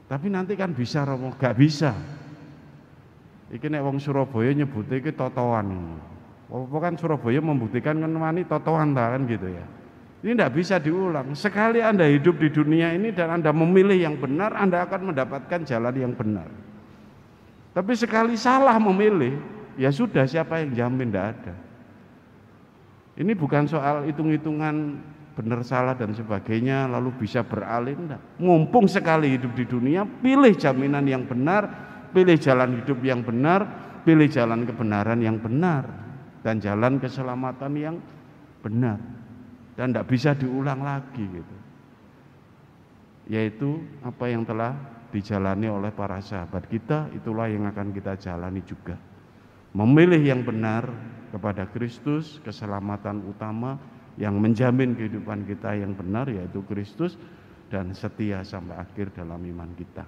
Tapi nanti kan bisa, Romo, gak bisa. Iki nek wong Surabaya nyebutnya iki totoan. Apa kan Surabaya membuktikan kan wani totoan kan gitu ya. Ini tidak bisa diulang. Sekali Anda hidup di dunia ini dan Anda memilih yang benar, Anda akan mendapatkan jalan yang benar. Tapi sekali salah memilih, ya sudah, siapa yang jamin? Tidak ada. Ini bukan soal hitung-hitungan benar salah dan sebagainya lalu bisa beralih. Enggak. Mumpung sekali hidup di dunia, pilih jaminan yang benar, pilih jalan hidup yang benar, pilih jalan kebenaran yang benar, dan jalan keselamatan yang benar. Dan tidak bisa diulang lagi gitu. Yaitu apa yang telah dijalani oleh para sahabat kita, itulah yang akan kita jalani juga. Memilih yang benar kepada Kristus, keselamatan utama yang menjamin kehidupan kita yang benar, yaitu Kristus, dan setia sampai akhir dalam iman kita.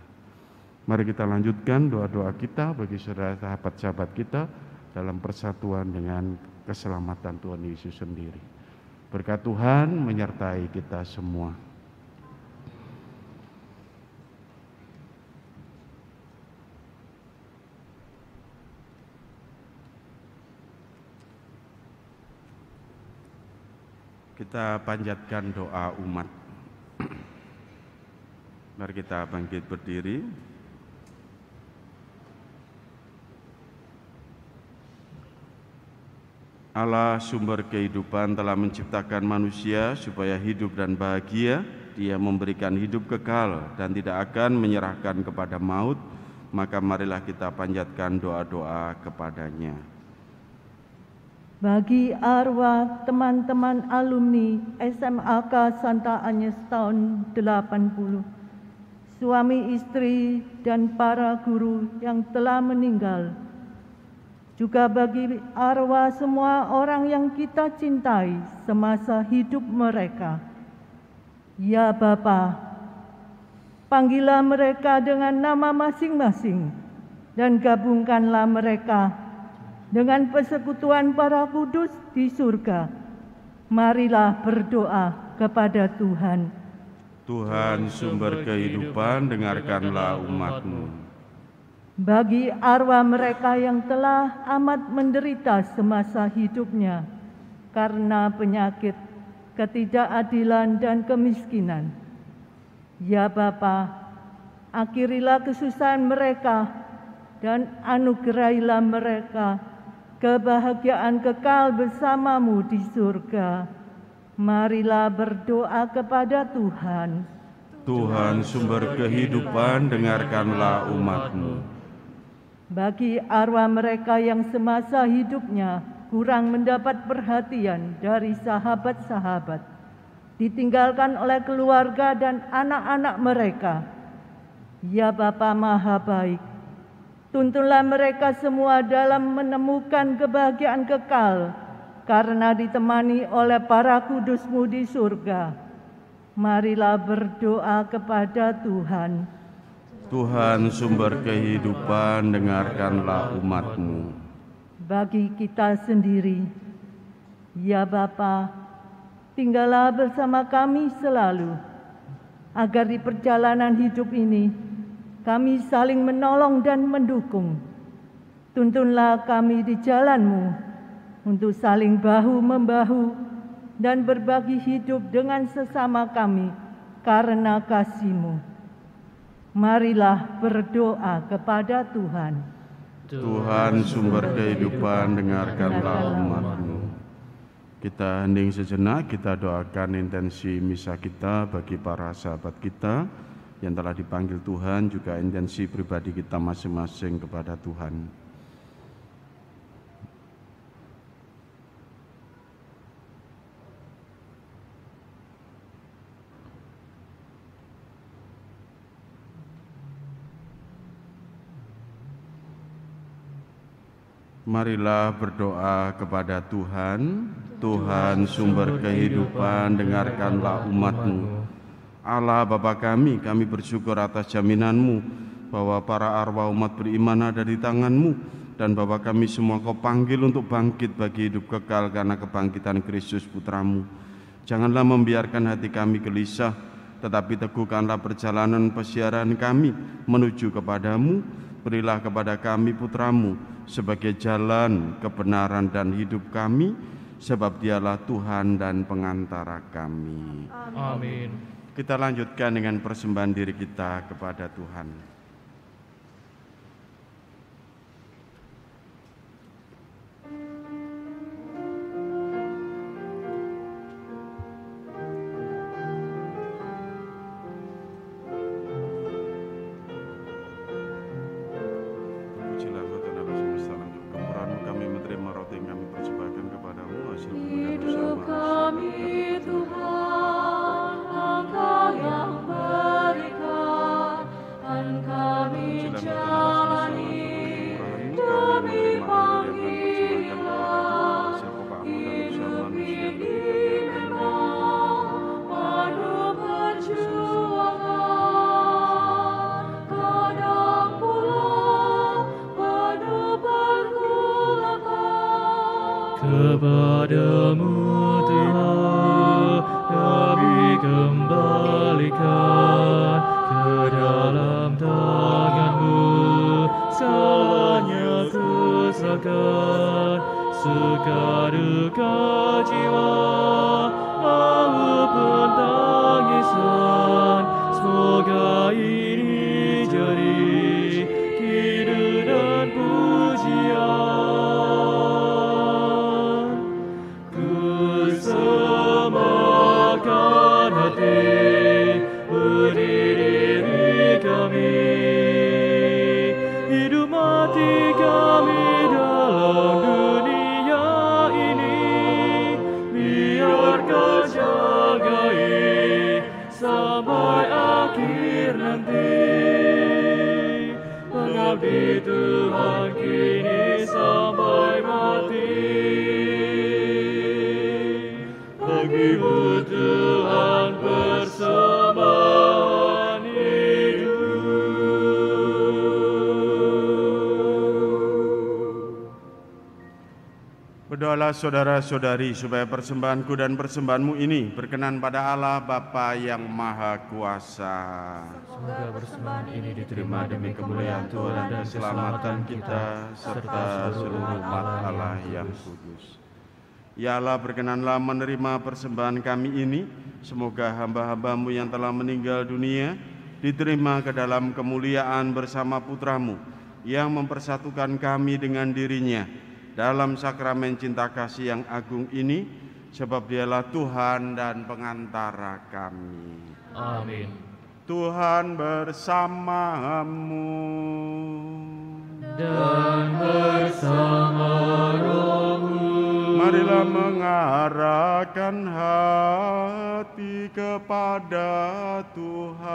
Mari kita lanjutkan doa-doa kita bagi saudara sahabat-sahabat kita dalam persatuan dengan keselamatan Tuhan Yesus sendiri. Berkat Tuhan menyertai kita semua. Kita panjatkan doa umat. Mari kita bangkit berdiri. Allah sumber kehidupan telah menciptakan manusia supaya hidup dan bahagia. Dia memberikan hidup kekal dan tidak akan menyerahkan kepada maut. Maka marilah kita panjatkan doa-doa kepadanya. Bagi arwah teman-teman alumni SMAK Santa Agnes tahun 80, suami istri dan para guru yang telah meninggal, juga bagi arwah semua orang yang kita cintai semasa hidup mereka. Ya Bapa, panggillah mereka dengan nama masing-masing dan gabungkanlah mereka dengan persekutuan para kudus di surga. Marilah berdoa kepada Tuhan. Tuhan sumber kehidupan, dengarkanlah umat-Mu. Bagi arwah mereka yang telah amat menderita semasa hidupnya karena penyakit, ketidakadilan, dan kemiskinan. Ya Bapa, akhirilah kesusahan mereka dan anugerahilah mereka kebahagiaan kekal bersama-Mu di surga. Marilah berdoa kepada Tuhan. Tuhan sumber kehidupan, dengarkanlah umat-Mu. Bagi arwah mereka yang semasa hidupnya kurang mendapat perhatian dari sahabat-sahabat, ditinggalkan oleh keluarga dan anak-anak mereka, ya Bapa Maha Baik, tuntunlah mereka semua dalam menemukan kebahagiaan kekal, karena ditemani oleh para kudus-Mu di surga. Marilah berdoa kepada Tuhan. Tuhan sumber kehidupan, dengarkanlah umat-Mu. Bagi kita sendiri, ya Bapa, tinggallah bersama kami selalu, agar di perjalanan hidup ini kami saling menolong dan mendukung. Tuntunlah kami di jalan-Mu untuk saling bahu-membahu dan berbagi hidup dengan sesama kami karena kasih-Mu. Marilah berdoa kepada Tuhan. Tuhan sumber kehidupan, dengarkanlah umat-Mu. Kita hening sejenak, kita doakan intensi misa kita bagi para sahabat kita yang telah dipanggil Tuhan, juga intensi pribadi kita masing-masing kepada Tuhan. Marilah berdoa kepada Tuhan. Tuhan sumber kehidupan, dengarkanlah umat-Mu. Allah Bapa kami bersyukur atas jaminanmu bahwa para arwah umat beriman ada di tanganmu, dan bahwa kami semua kau panggil untuk bangkit bagi hidup kekal karena kebangkitan Kristus Putramu. Janganlah membiarkan hati kami gelisah, tetapi teguhkanlah perjalanan pesiaran kami menuju kepadamu. Berilah kepada kami Putramu sebagai jalan, kebenaran, dan hidup kami, sebab Dialah Tuhan dan pengantara kami. Amin. Kita lanjutkan dengan persembahan diri kita kepada Tuhan. Kepadamu Tuhan kami kembalikan, ke dalam tangan-Mu segalanya kuserahkan, suka duka jiwa maupun tangisan, semoga ini jadi kidung dan pujian. Hidup mati kami dalam dunia ini, biar Kau jagai sampai akhir nanti. Mengabdi Tuhan kini sampai mati, bagi-Mu Tuhan persembahan hidup. Berdoalah saudara-saudari supaya persembahanku dan persembahanmu ini berkenan pada Allah Bapa yang Maha Kuasa. Semoga persembahan ini diterima demi kemuliaan Tuhan dan keselamatan kita serta seluruh umat Allah yang kudus. Ya Allah, berkenanlah menerima persembahan kami ini. Semoga hamba-hamba-Mu yang telah meninggal dunia diterima ke dalam kemuliaan bersama Putra-Mu yang mempersatukan kami dengan dirinya dalam sakramen cinta kasih yang agung ini, sebab Dialah Tuhan dan pengantara kami. Amin. Tuhan bersamamu Dan bersama rohmu. Marilah mengarahkan hati kepada Tuhan.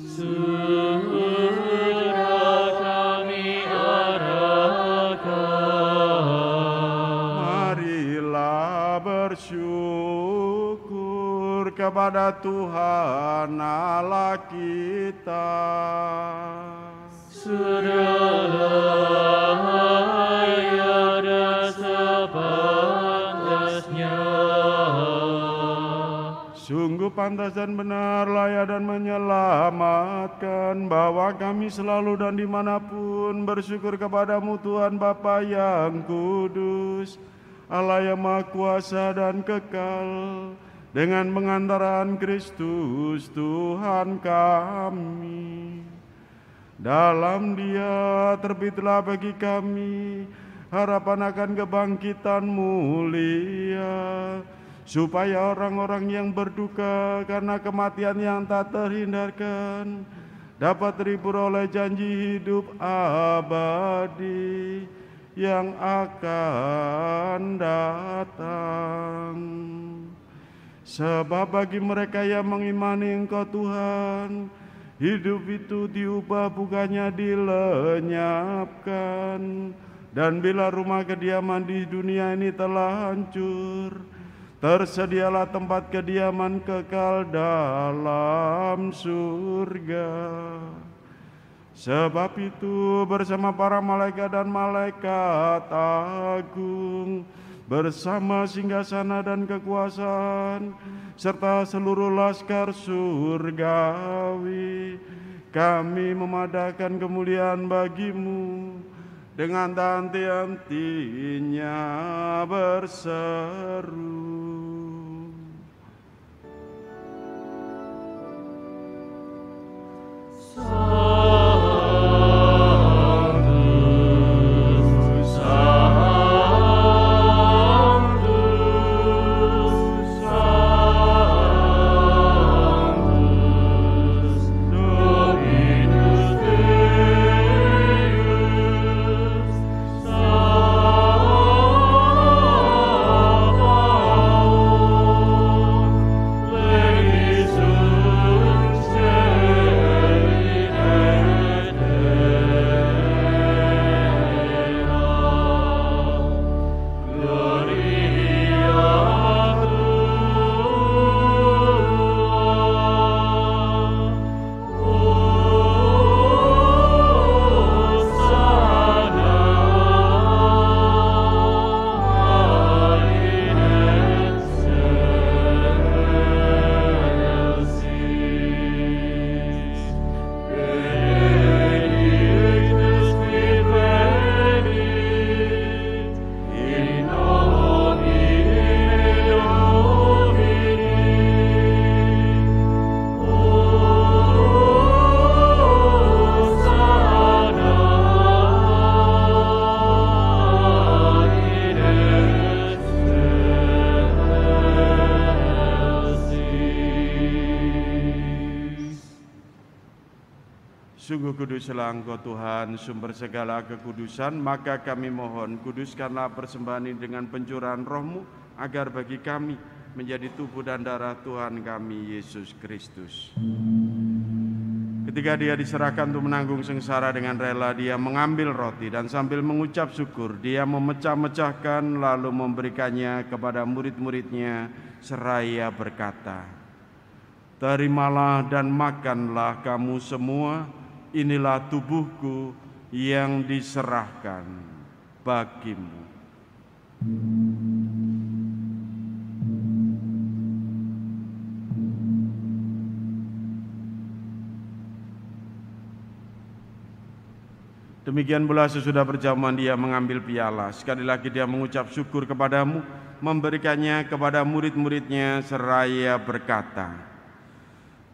Segera kami arahkan. Marilah bersyukur kepada Tuhan Allah kita. Sudahlah ada sepantasnya. Sungguh pantas dan benar, layak dan menyelamatkan, bahwa kami selalu dan dimanapun bersyukur kepadamu Tuhan Bapa yang kudus, Allah yang Maha Kuasa dan kekal, dengan pengantaran Kristus Tuhan kami. Dalam Dia terbitlah bagi kami harapan akan kebangkitan mulia, supaya orang-orang yang berduka karena kematian yang tak terhindarkan dapat terhibur oleh janji hidup abadi yang akan datang. Sebab bagi mereka yang mengimani Engkau Tuhan, hidup itu diubah bukannya dilenyapkan. Dan bila rumah kediaman di dunia ini telah hancur, tersedialah tempat kediaman kekal dalam surga. Sebab itu bersama para malaikat dan malaikat agung, bersama singgasana dan kekuasaan, serta seluruh laskar surgawi, kami memadahkan kemuliaan bagimu dengan henti-hentinya berseru. Sungguh kuduslah Engkau Tuhan, sumber segala kekudusan, maka kami mohon, kuduskanlah persembahan ini dengan pencurahan roh-Mu, agar bagi kami menjadi tubuh dan darah Tuhan kami, Yesus Kristus. Ketika Dia diserahkan untuk menanggung sengsara dengan rela, Dia mengambil roti dan sambil mengucap syukur, Dia memecah-mecahkan lalu memberikannya kepada murid-muridnya, seraya berkata, "Terimalah dan makanlah kamu semua, inilah tubuhku yang diserahkan bagimu." Demikian pula sesudah berjamuan Dia mengambil piala. Sekali lagi Dia mengucap syukur kepadamu, memberikannya kepada murid-muridnya, seraya berkata,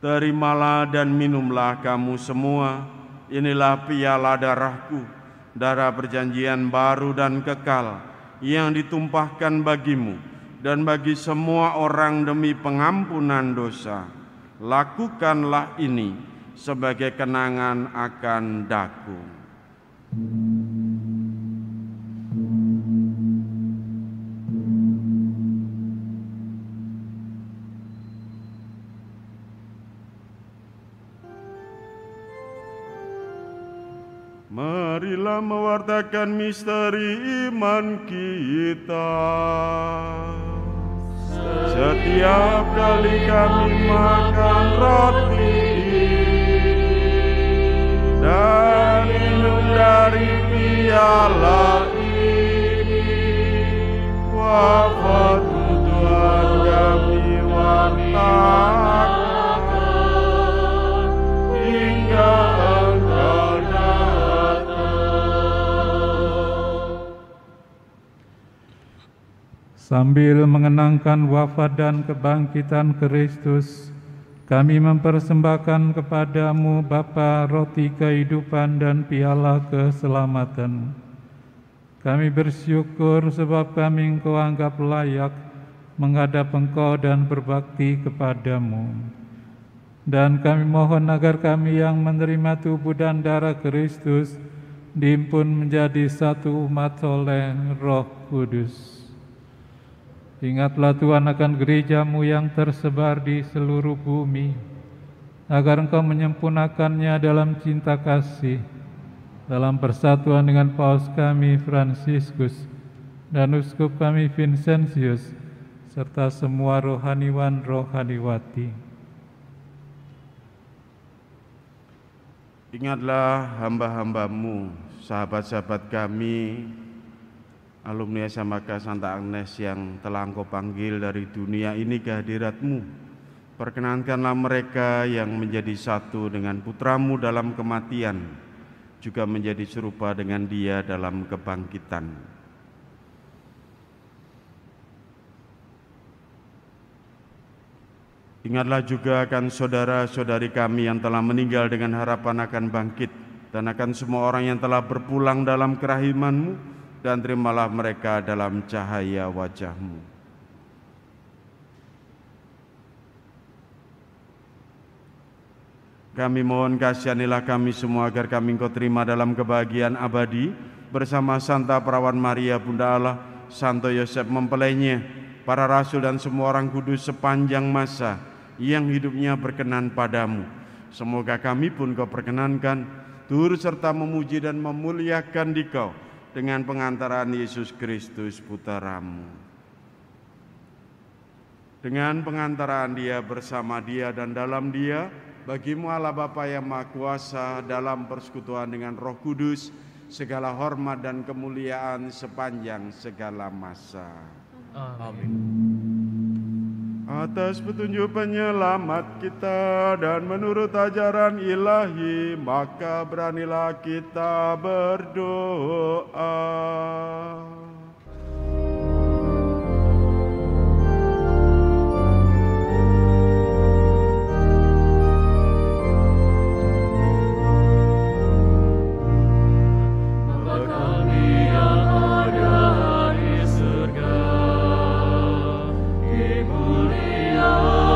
"Terimalah dan minumlah kamu semua, inilah piala darahku, darah perjanjian baru dan kekal, yang ditumpahkan bagimu dan bagi semua orang demi pengampunan dosa. Lakukanlah ini sebagai kenangan akan daku. Marilah mewartakan misteri iman kita. Setiap kali kami makan roti dan minum dari piala ini, wafat-Mu Tuhan kami wartakan hingga Engkau datang. Sambil mengenangkan wafat dan kebangkitan Kristus, kami mempersembahkan kepadamu Bapa roti kehidupan dan piala keselamatan. Kami bersyukur sebab kami Engkau anggap layak menghadap Engkau dan berbakti kepadamu. Dan kami mohon agar kami yang menerima tubuh dan darah Kristus dihimpun menjadi satu umat oleh Roh Kudus. Ingatlah Tuhan akan gereja-Mu yang tersebar di seluruh bumi, agar Engkau menyempurnakannya dalam cinta kasih, dalam persatuan dengan Paus kami Fransiskus dan Uskup kami Vincentius, serta semua rohaniwan rohaniwati. Ingatlah hamba-hamba-Mu, sahabat-sahabat kami, alumni SMK Santa Agnes yang telah Engkau panggil dari dunia ini ke hadirat-Mu. Perkenankanlah mereka yang menjadi satu dengan Putra-Mu dalam kematian, juga menjadi serupa dengan Dia dalam kebangkitan. Ingatlah juga akan saudara-saudari kami yang telah meninggal dengan harapan akan bangkit, dan akan semua orang yang telah berpulang dalam kerahiman-Mu, dan terimalah mereka dalam cahaya wajah-Mu. Kami mohon kasihanilah kami semua agar kami Engkau terima dalam kebahagiaan abadi bersama Santa Perawan Maria Bunda Allah, Santo Yosef mempelainya, para rasul dan semua orang kudus sepanjang masa yang hidupnya berkenan padamu. Semoga kami pun Kau perkenankan turut serta memuji dan memuliakan Dikau dengan pengantaran Yesus Kristus Putra-Mu. Dengan pengantaran Dia, bersama Dia, dan dalam Dia, bagi-Mu Allah Bapa yang Maha Kuasa, dalam persekutuan dengan Roh Kudus, segala hormat dan kemuliaan sepanjang segala masa. Amin. Atas petunjuk penyelamat kita dan menurut ajaran ilahi, maka beranilah kita berdoa.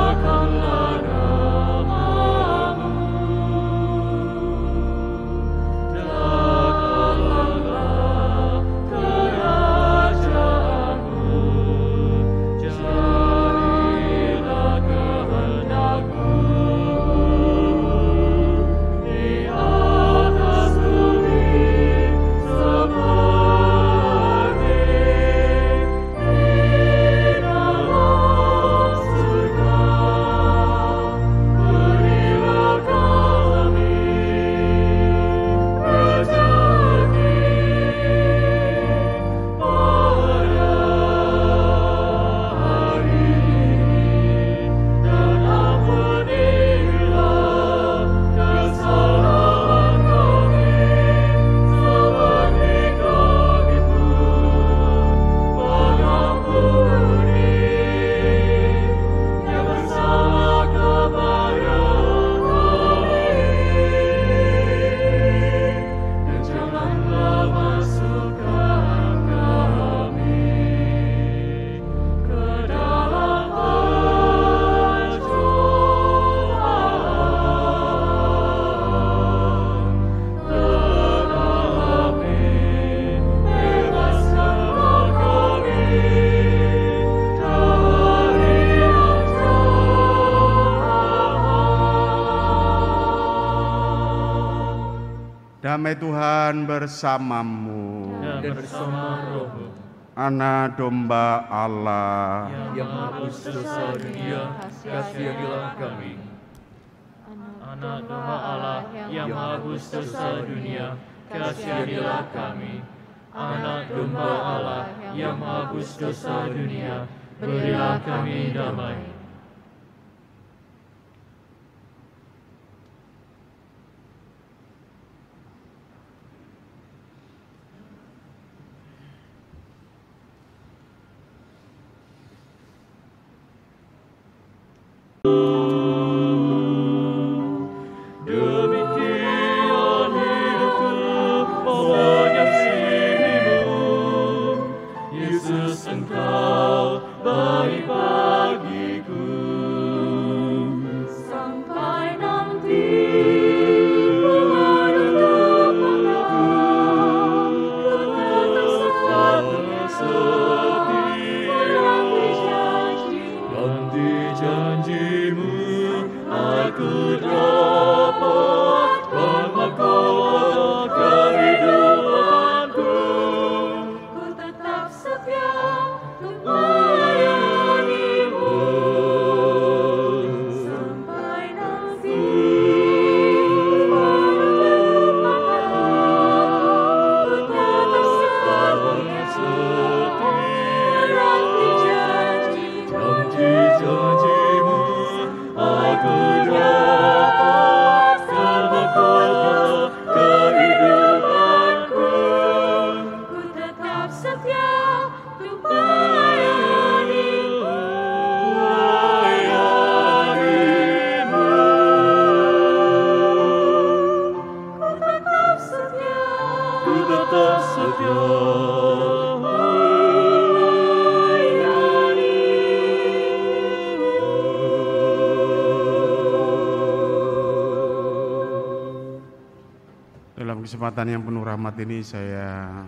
Datanglah Damai Tuhan bersamamu. Dan bersama rohmu. Anak domba Allah Yang menebus dosa dunia, kasihanilah kami. Anak domba Allah yang menebus dosa dunia, kasihanilah kami. Anak domba Allah yang menebus dosa dunia, berilah kami damai. Demikian hidupku mengasihimu, Yesus Engkau baik bagiku. Sampai nanti menutup mataku, ku tetap setia menanti janji-Mu. Aku dapat memahkota kehidupanku. Ku tetap setia untuk melayani-Mu sampai nanti menutup mataku. Ku tetap setia menanti janji-Mu. Aku dapat memahkota kehidupanku. Ku tetap setia untuk melayani-Mu. Ku tetap setia. Ku tetap setia. Dalam kesempatan yang penuh rahmat ini saya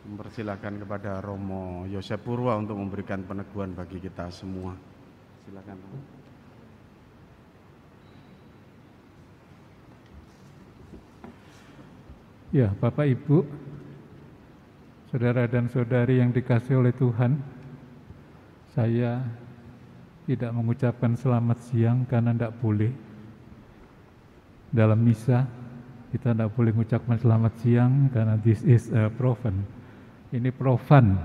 mempersilakan kepada Romo Yosef Purwa untuk memberikan peneguhan bagi kita semua. Silakan. Ya, Bapak Ibu, saudara dan saudari yang dikasihi oleh Tuhan, saya tidak mengucapkan selamat siang karena tidak boleh. Dalam misa kita tidak boleh mengucapkan selamat siang karena this is a profan. Ini profan,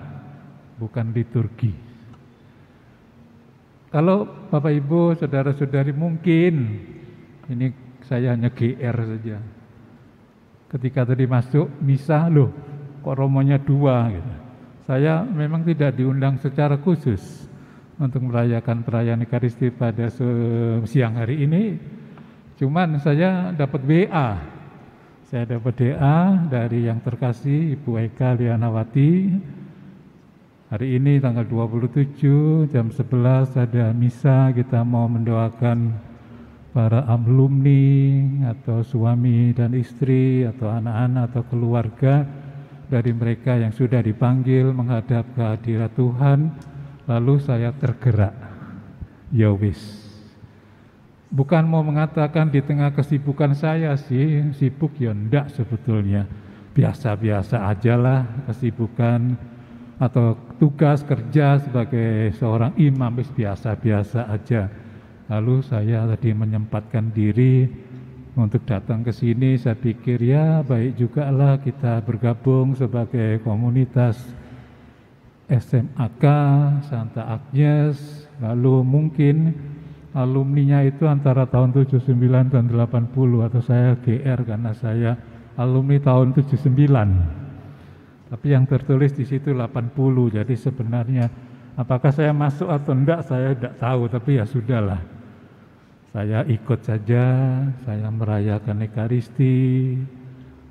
bukan liturgi. Kalau Bapak Ibu, saudara-saudari mungkin, ini saya hanya GR saja. Ketika tadi masuk misa, loh kok romonya 2 gitu. Saya memang tidak diundang secara khusus untuk merayakan perayaan Ekaristi pada siang hari ini. Cuman saya dapat WA. Saya dapat DA dari yang terkasih Ibu Eka Lianawati. Hari ini tanggal 27 jam 11 ada misa, kita mau mendoakan para alumni atau suami dan istri atau anak-anak atau keluarga dari mereka yang sudah dipanggil menghadap kehadirat Tuhan. Lalu saya tergerak, ya wis. Bukan mau mengatakan di tengah kesibukan saya sih, sibuk ya enggak sebetulnya. Biasa-biasa aja lah kesibukan atau tugas kerja sebagai seorang imam biasa-biasa aja. Lalu saya tadi menyempatkan diri untuk datang ke sini, saya pikir ya baik juga lah kita bergabung sebagai komunitas SMAK Santa Agnes, lalu mungkin alumninya itu antara tahun 79 dan 80 atau saya GR karena saya alumni tahun 79. Tapi yang tertulis di situ 80. Jadi sebenarnya apakah saya masuk atau enggak saya tidak tahu, tapi ya sudahlah. Saya ikut saja, saya merayakan Ekaristi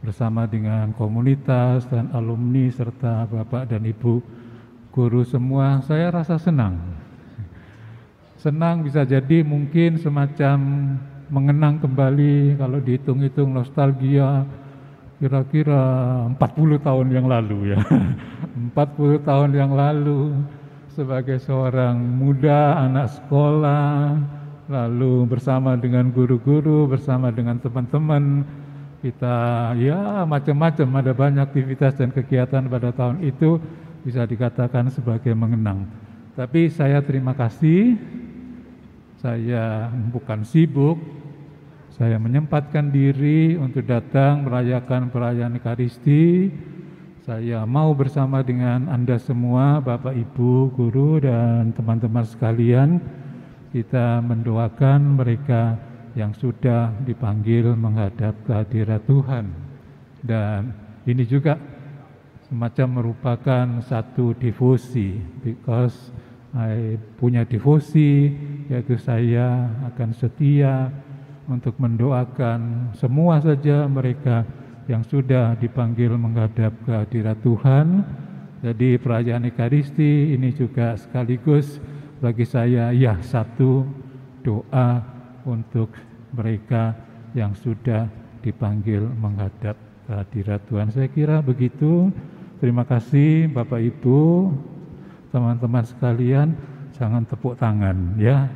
bersama dengan komunitas dan alumni serta Bapak dan Ibu guru semua. Saya rasa senang. Senang bisa jadi mungkin semacam mengenang kembali, kalau dihitung-hitung nostalgia, kira-kira 40 tahun yang lalu ya. 40 tahun yang lalu sebagai seorang muda, anak sekolah, lalu bersama dengan guru-guru, bersama dengan teman-teman, kita ya macam-macam, ada banyak aktivitas dan kegiatan pada tahun itu, bisa dikatakan sebagai mengenang. Tapi saya terima kasih, saya bukan sibuk, saya menyempatkan diri untuk datang merayakan perayaan Ekaristi. Saya mau bersama dengan Anda semua, Bapak, Ibu, guru, dan teman-teman sekalian, kita mendoakan mereka yang sudah dipanggil menghadap kehadirat Tuhan. Dan ini juga semacam merupakan satu devosi, because I punya devosi, yaitu saya akan setia untuk mendoakan semua saja mereka yang sudah dipanggil menghadap kehadirat Tuhan. Jadi perayaan Ekaristi ini juga sekaligus bagi saya ya satu doa untuk mereka yang sudah dipanggil menghadap kehadirat Tuhan. Saya kira begitu. Terima kasih Bapak Ibu, teman-teman sekalian, jangan tepuk tangan ya.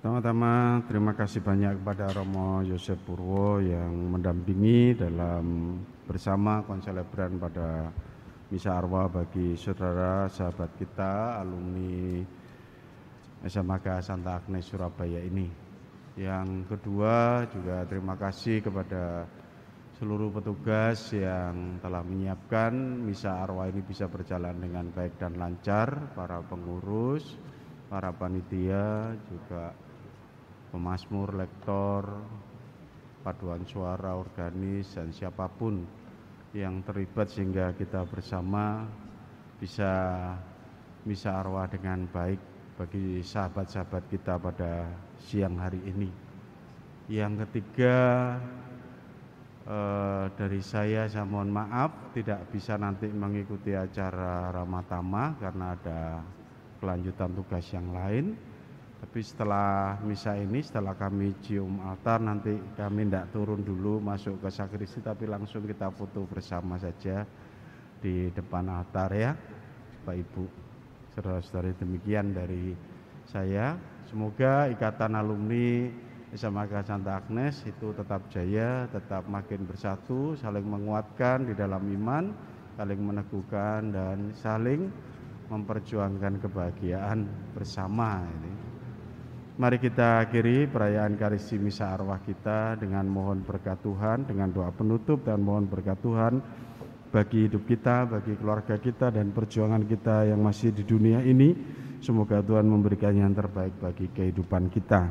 Pertama-tama terima kasih banyak kepada Romo Yosef Purwo yang mendampingi dalam bersama konselebran pada Misa Arwah bagi saudara sahabat kita alumni SMK Santa Agnes Surabaya ini. Yang kedua juga terima kasih kepada seluruh petugas yang telah menyiapkan Misa Arwah ini bisa berjalan dengan baik dan lancar, para pengurus, para panitia, juga pemazmur, lektor, paduan suara, organis, dan siapapun yang terlibat sehingga kita bersama bisa Misa Arwah dengan baik bagi sahabat-sahabat kita pada siang hari ini. Yang ketiga, dari saya mohon maaf tidak bisa nanti mengikuti acara Ramatama karena ada kelanjutan tugas yang lain. Tapi setelah misa ini, setelah kami cium altar, nanti kami tidak turun dulu masuk ke sakristi, tapi langsung kita foto bersama saja di depan altar ya, Bapak Ibu, saudara-saudari. Demikian dari saya. Semoga ikatan alumni SMK Santa Agnes itu tetap jaya, tetap makin bersatu, saling menguatkan di dalam iman, saling meneguhkan dan saling memperjuangkan kebahagiaan bersama ini. Mari kita akhiri perayaan Ekaristi Misa Arwah kita dengan mohon berkat Tuhan, dengan doa penutup dan mohon berkat Tuhan bagi hidup kita, bagi keluarga kita dan perjuangan kita yang masih di dunia ini. Semoga Tuhan memberikan yang terbaik bagi kehidupan kita.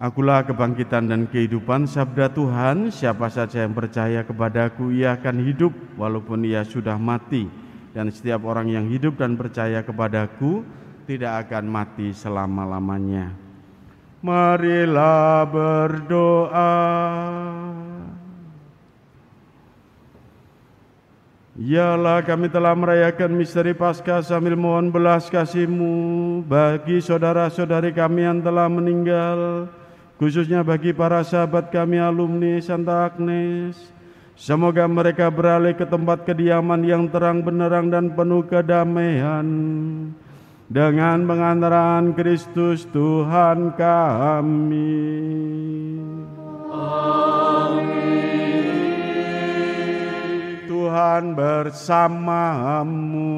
Akulah kebangkitan dan kehidupan, sabda Tuhan, siapa saja yang percaya kepadaku ia akan hidup walaupun ia sudah mati, dan setiap orang yang hidup dan percaya kepadaku tidak akan mati selama-lamanya. Marilah berdoa. Ya Allah, kami telah merayakan misteri Paskah sambil mohon belas kasih-Mu bagi saudara-saudari kami yang telah meninggal, khususnya bagi para sahabat kami alumni Santa Agnes. Semoga mereka beralih ke tempat kediaman yang terang benderang dan penuh kedamaian dengan pengantaran Kristus Tuhan kami. Amin. Tuhan bersamamu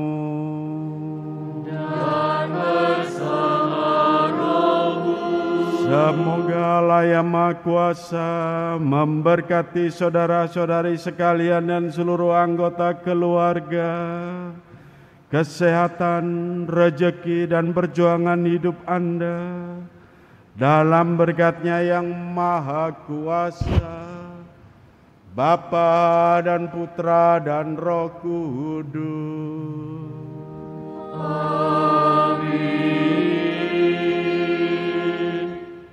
dan bersama rohmu. Semoga Allah yang Maha Kuasa memberkati saudara-saudari sekalian dan seluruh anggota keluarga, kesehatan, rezeki, dan perjuangan hidup Anda dalam berkat-Nya yang Maha Kuasa, Bapa dan Putra dan Roh Kudus. Amin.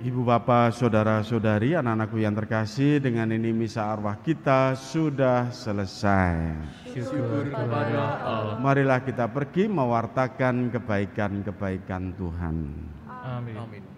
Ibu Bapak, saudara-saudari, anak-anakku yang terkasih, dengan ini misa arwah kita sudah selesai. Syukur kepada Allah. Marilah kita pergi mewartakan kebaikan-kebaikan Tuhan. Amin.